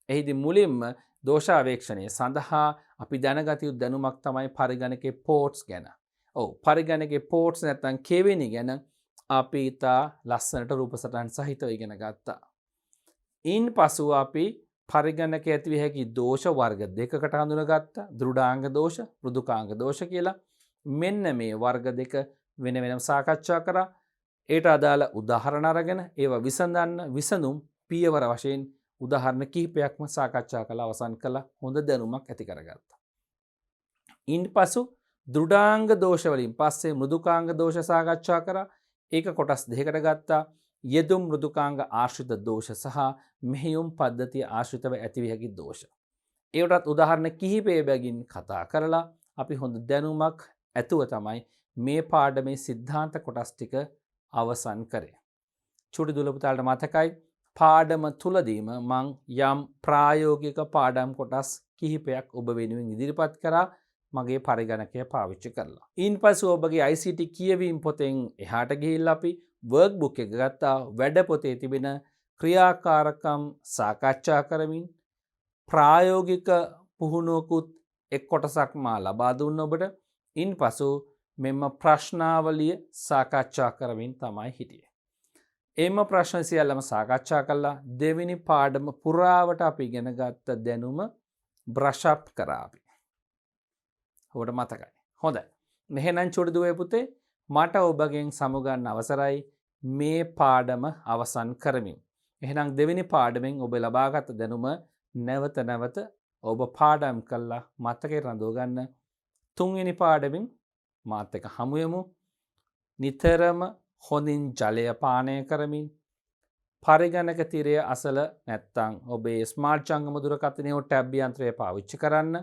එහිදී මුලින්ම දෝෂාවේක්ෂණය සඳහා අපි දැනගත යුතු දැනුමක් තමයි පරිගණකයේ පෝට්ස් ගැන. ඔව් පරිගණකයේ පෝට්ස් නැත්නම් කෙවෙනි ගැන අපි ඉතා ලස්සනට රූප සටහන් සහිතව ඉගෙන ගත්තා. ඉන්පසු අපි පරිගණක ඇති විය හැකි දෝෂ වර්ග දෙකකට හඳුනගත්තා. දෘඩාංග දෝෂ, මෘදුකාංග දෝෂ කියලා. මෙන්න මේ වර්ග දෙක වෙන වෙනම සාකච්ඡා කරා. ඒට අදාළ උදාහරණ අරගෙන ඒවා විසඳන්න විසඳුම් පියවර වශයෙන් උදාහරණ කිහිපයක්ම සාකච්ඡා කළා අවසන් කළා. හොඳ දැනුමක් ඇති කරගත්තා. ඉන්පසු දෘඩාංග දෝෂ වලින් පස්සේ මෘදුකාංග දෝෂ සාකච්ඡා කරා. ඒක කොටස් දෙකකට ගත්තා. යෙදුම් මෘදුකාංග ආශ්‍රිත දෝෂ සහ මෙහෙයුම් පද්ධතිය ආශ්‍රිතව ඇතිවිය හැකි දෝෂ. ඒවටත් උදාහරණ කිහිපය බැගින් කතා කරලා අපි හොඳ දැනුමක් ඇතුව තමයි මේ පාඩමේ සිද්ධාන්ත කොටස් ටික අවසන් කරේ. චුටි දුල පුතාලට මතකයි පාඩම තුලදීම මං යම් ප්‍රායෝගික පාඩම් කොටස් කිහිපයක් ඔබ වෙනුවෙන් ඉදිරිපත් කරා මගේ පරිගණකය පාවිච්චි කරලා. ඉන්පසු ඔබගේ ICT කියවීම් පොතෙන් එහාට ගිහිල්ලා අපි වර්ක්බුක් එක ගත්තා. වැඩ පොතේ තිබෙන ක්‍රියාකාරකම් සාකච්ඡා කරමින් ප්‍රායෝගික පුහුණුවකුත් එක් කොටසක් මා ලබා දුන්න ඔබට. ඉන්පසු මෙම ප්‍රශ්නාවලිය සාකච්ඡා කරමින් තමයි හිටියේ. එම ප්‍රශ්න සියල්ලම සාකච්ඡා කළා. දෙවෙනි පාඩම පුරාවට අපි ඉගෙන ගත්ත දැනුම බ්‍රෂ් අප් කරා අපි. ඔබට මතකයි. හොඳයි. මෙහෙනම් චුටි දුවේ පුතේ මට ඔබගෙන් සමුගන්න අවසරයි මේ පාඩම අවසන් කරමින්. එහෙනම් දෙවෙනි පාඩමෙන් ඔබ ලබාගත් දැනුම නැවත නැවත ඔබ පාඩම් කළා මතකේ රඳව ගන්න. තුන්වෙනි පාඩමින් මාත් එක්ක හමු වෙමු. නිතරම හොඳින් ජලය පානය කරමින් පරිගණක තිරය අසල නැත්තම් ඔබේ ස්මාර්ට් ජංගම දුරකථනයේ ටැබ් යන්ත්‍රය පාවිච්චි කරන්න.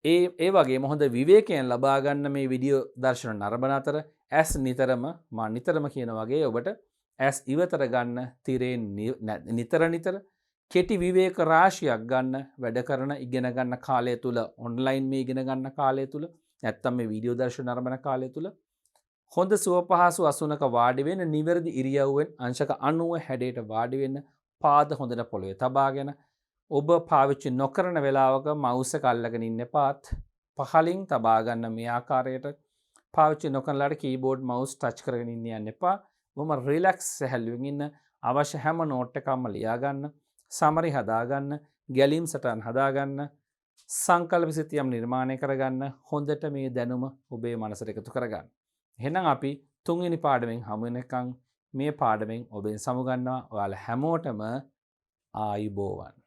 ඒ වගේම හොඳ විවේකයෙන් ලබා ගන්න මේ වීඩියෝ දර්ශන නරඹන අතර ඇස් නිතරම මා නිතරම කියන වගේ ඔබට ඇස් ඉවතර ගන්න තිරයෙන් නිතර කෙටි විවේක රාශියක් ගන්න වැඩ කරන ඉගෙන ගන්න කාලය තුල ඔන්ලයින් මේ ඉගෙන ගන්න කාලය තුල නැත්තම් මේ වීඩියෝ දර්ශන නරඹන කාලය තුල හොඳ සුව පහසු අසුනක වාඩි වෙන්න නිවැරදි ඉරියව්වෙන් අංශක 90 හැඩයට වාඩි වෙන්න පාද හොඳට පොළවේ තබාගෙන ඔබ පාවිච්චි නොකරන වෙලාවක මවුස් එක අල්ලගෙන ඉන්න පාත් පහලින් තබා ගන්න මේ ආකාරයට පාවිච්චි නොකරලාට කීබෝඩ් මවුස් ටච් කරගෙන ඉන්න යන්න එපා. බොහොම රිලැක්ස් සැහැල්ලුවෙන් ඉන්න. අවශ්‍ය හැම නෝට් එකක්ම ලියා ගන්න. සමරි හදා ගන්න. ගැලීම් සටහන් හදා ගන්න. සංකල්ප සිතියම් නිර්මාණය කරගන්න. හොඳට මේ දැනුම ඔබේ මනසට එකතු කරගන්න. එහෙනම් අපි තුන්වෙනි පාඩමෙන් හමු වෙනකන් මේ පාඩමෙන් ඔබෙන් සමුගන්නවා. ඔයාලා හැමෝටම ආයුබෝවන්.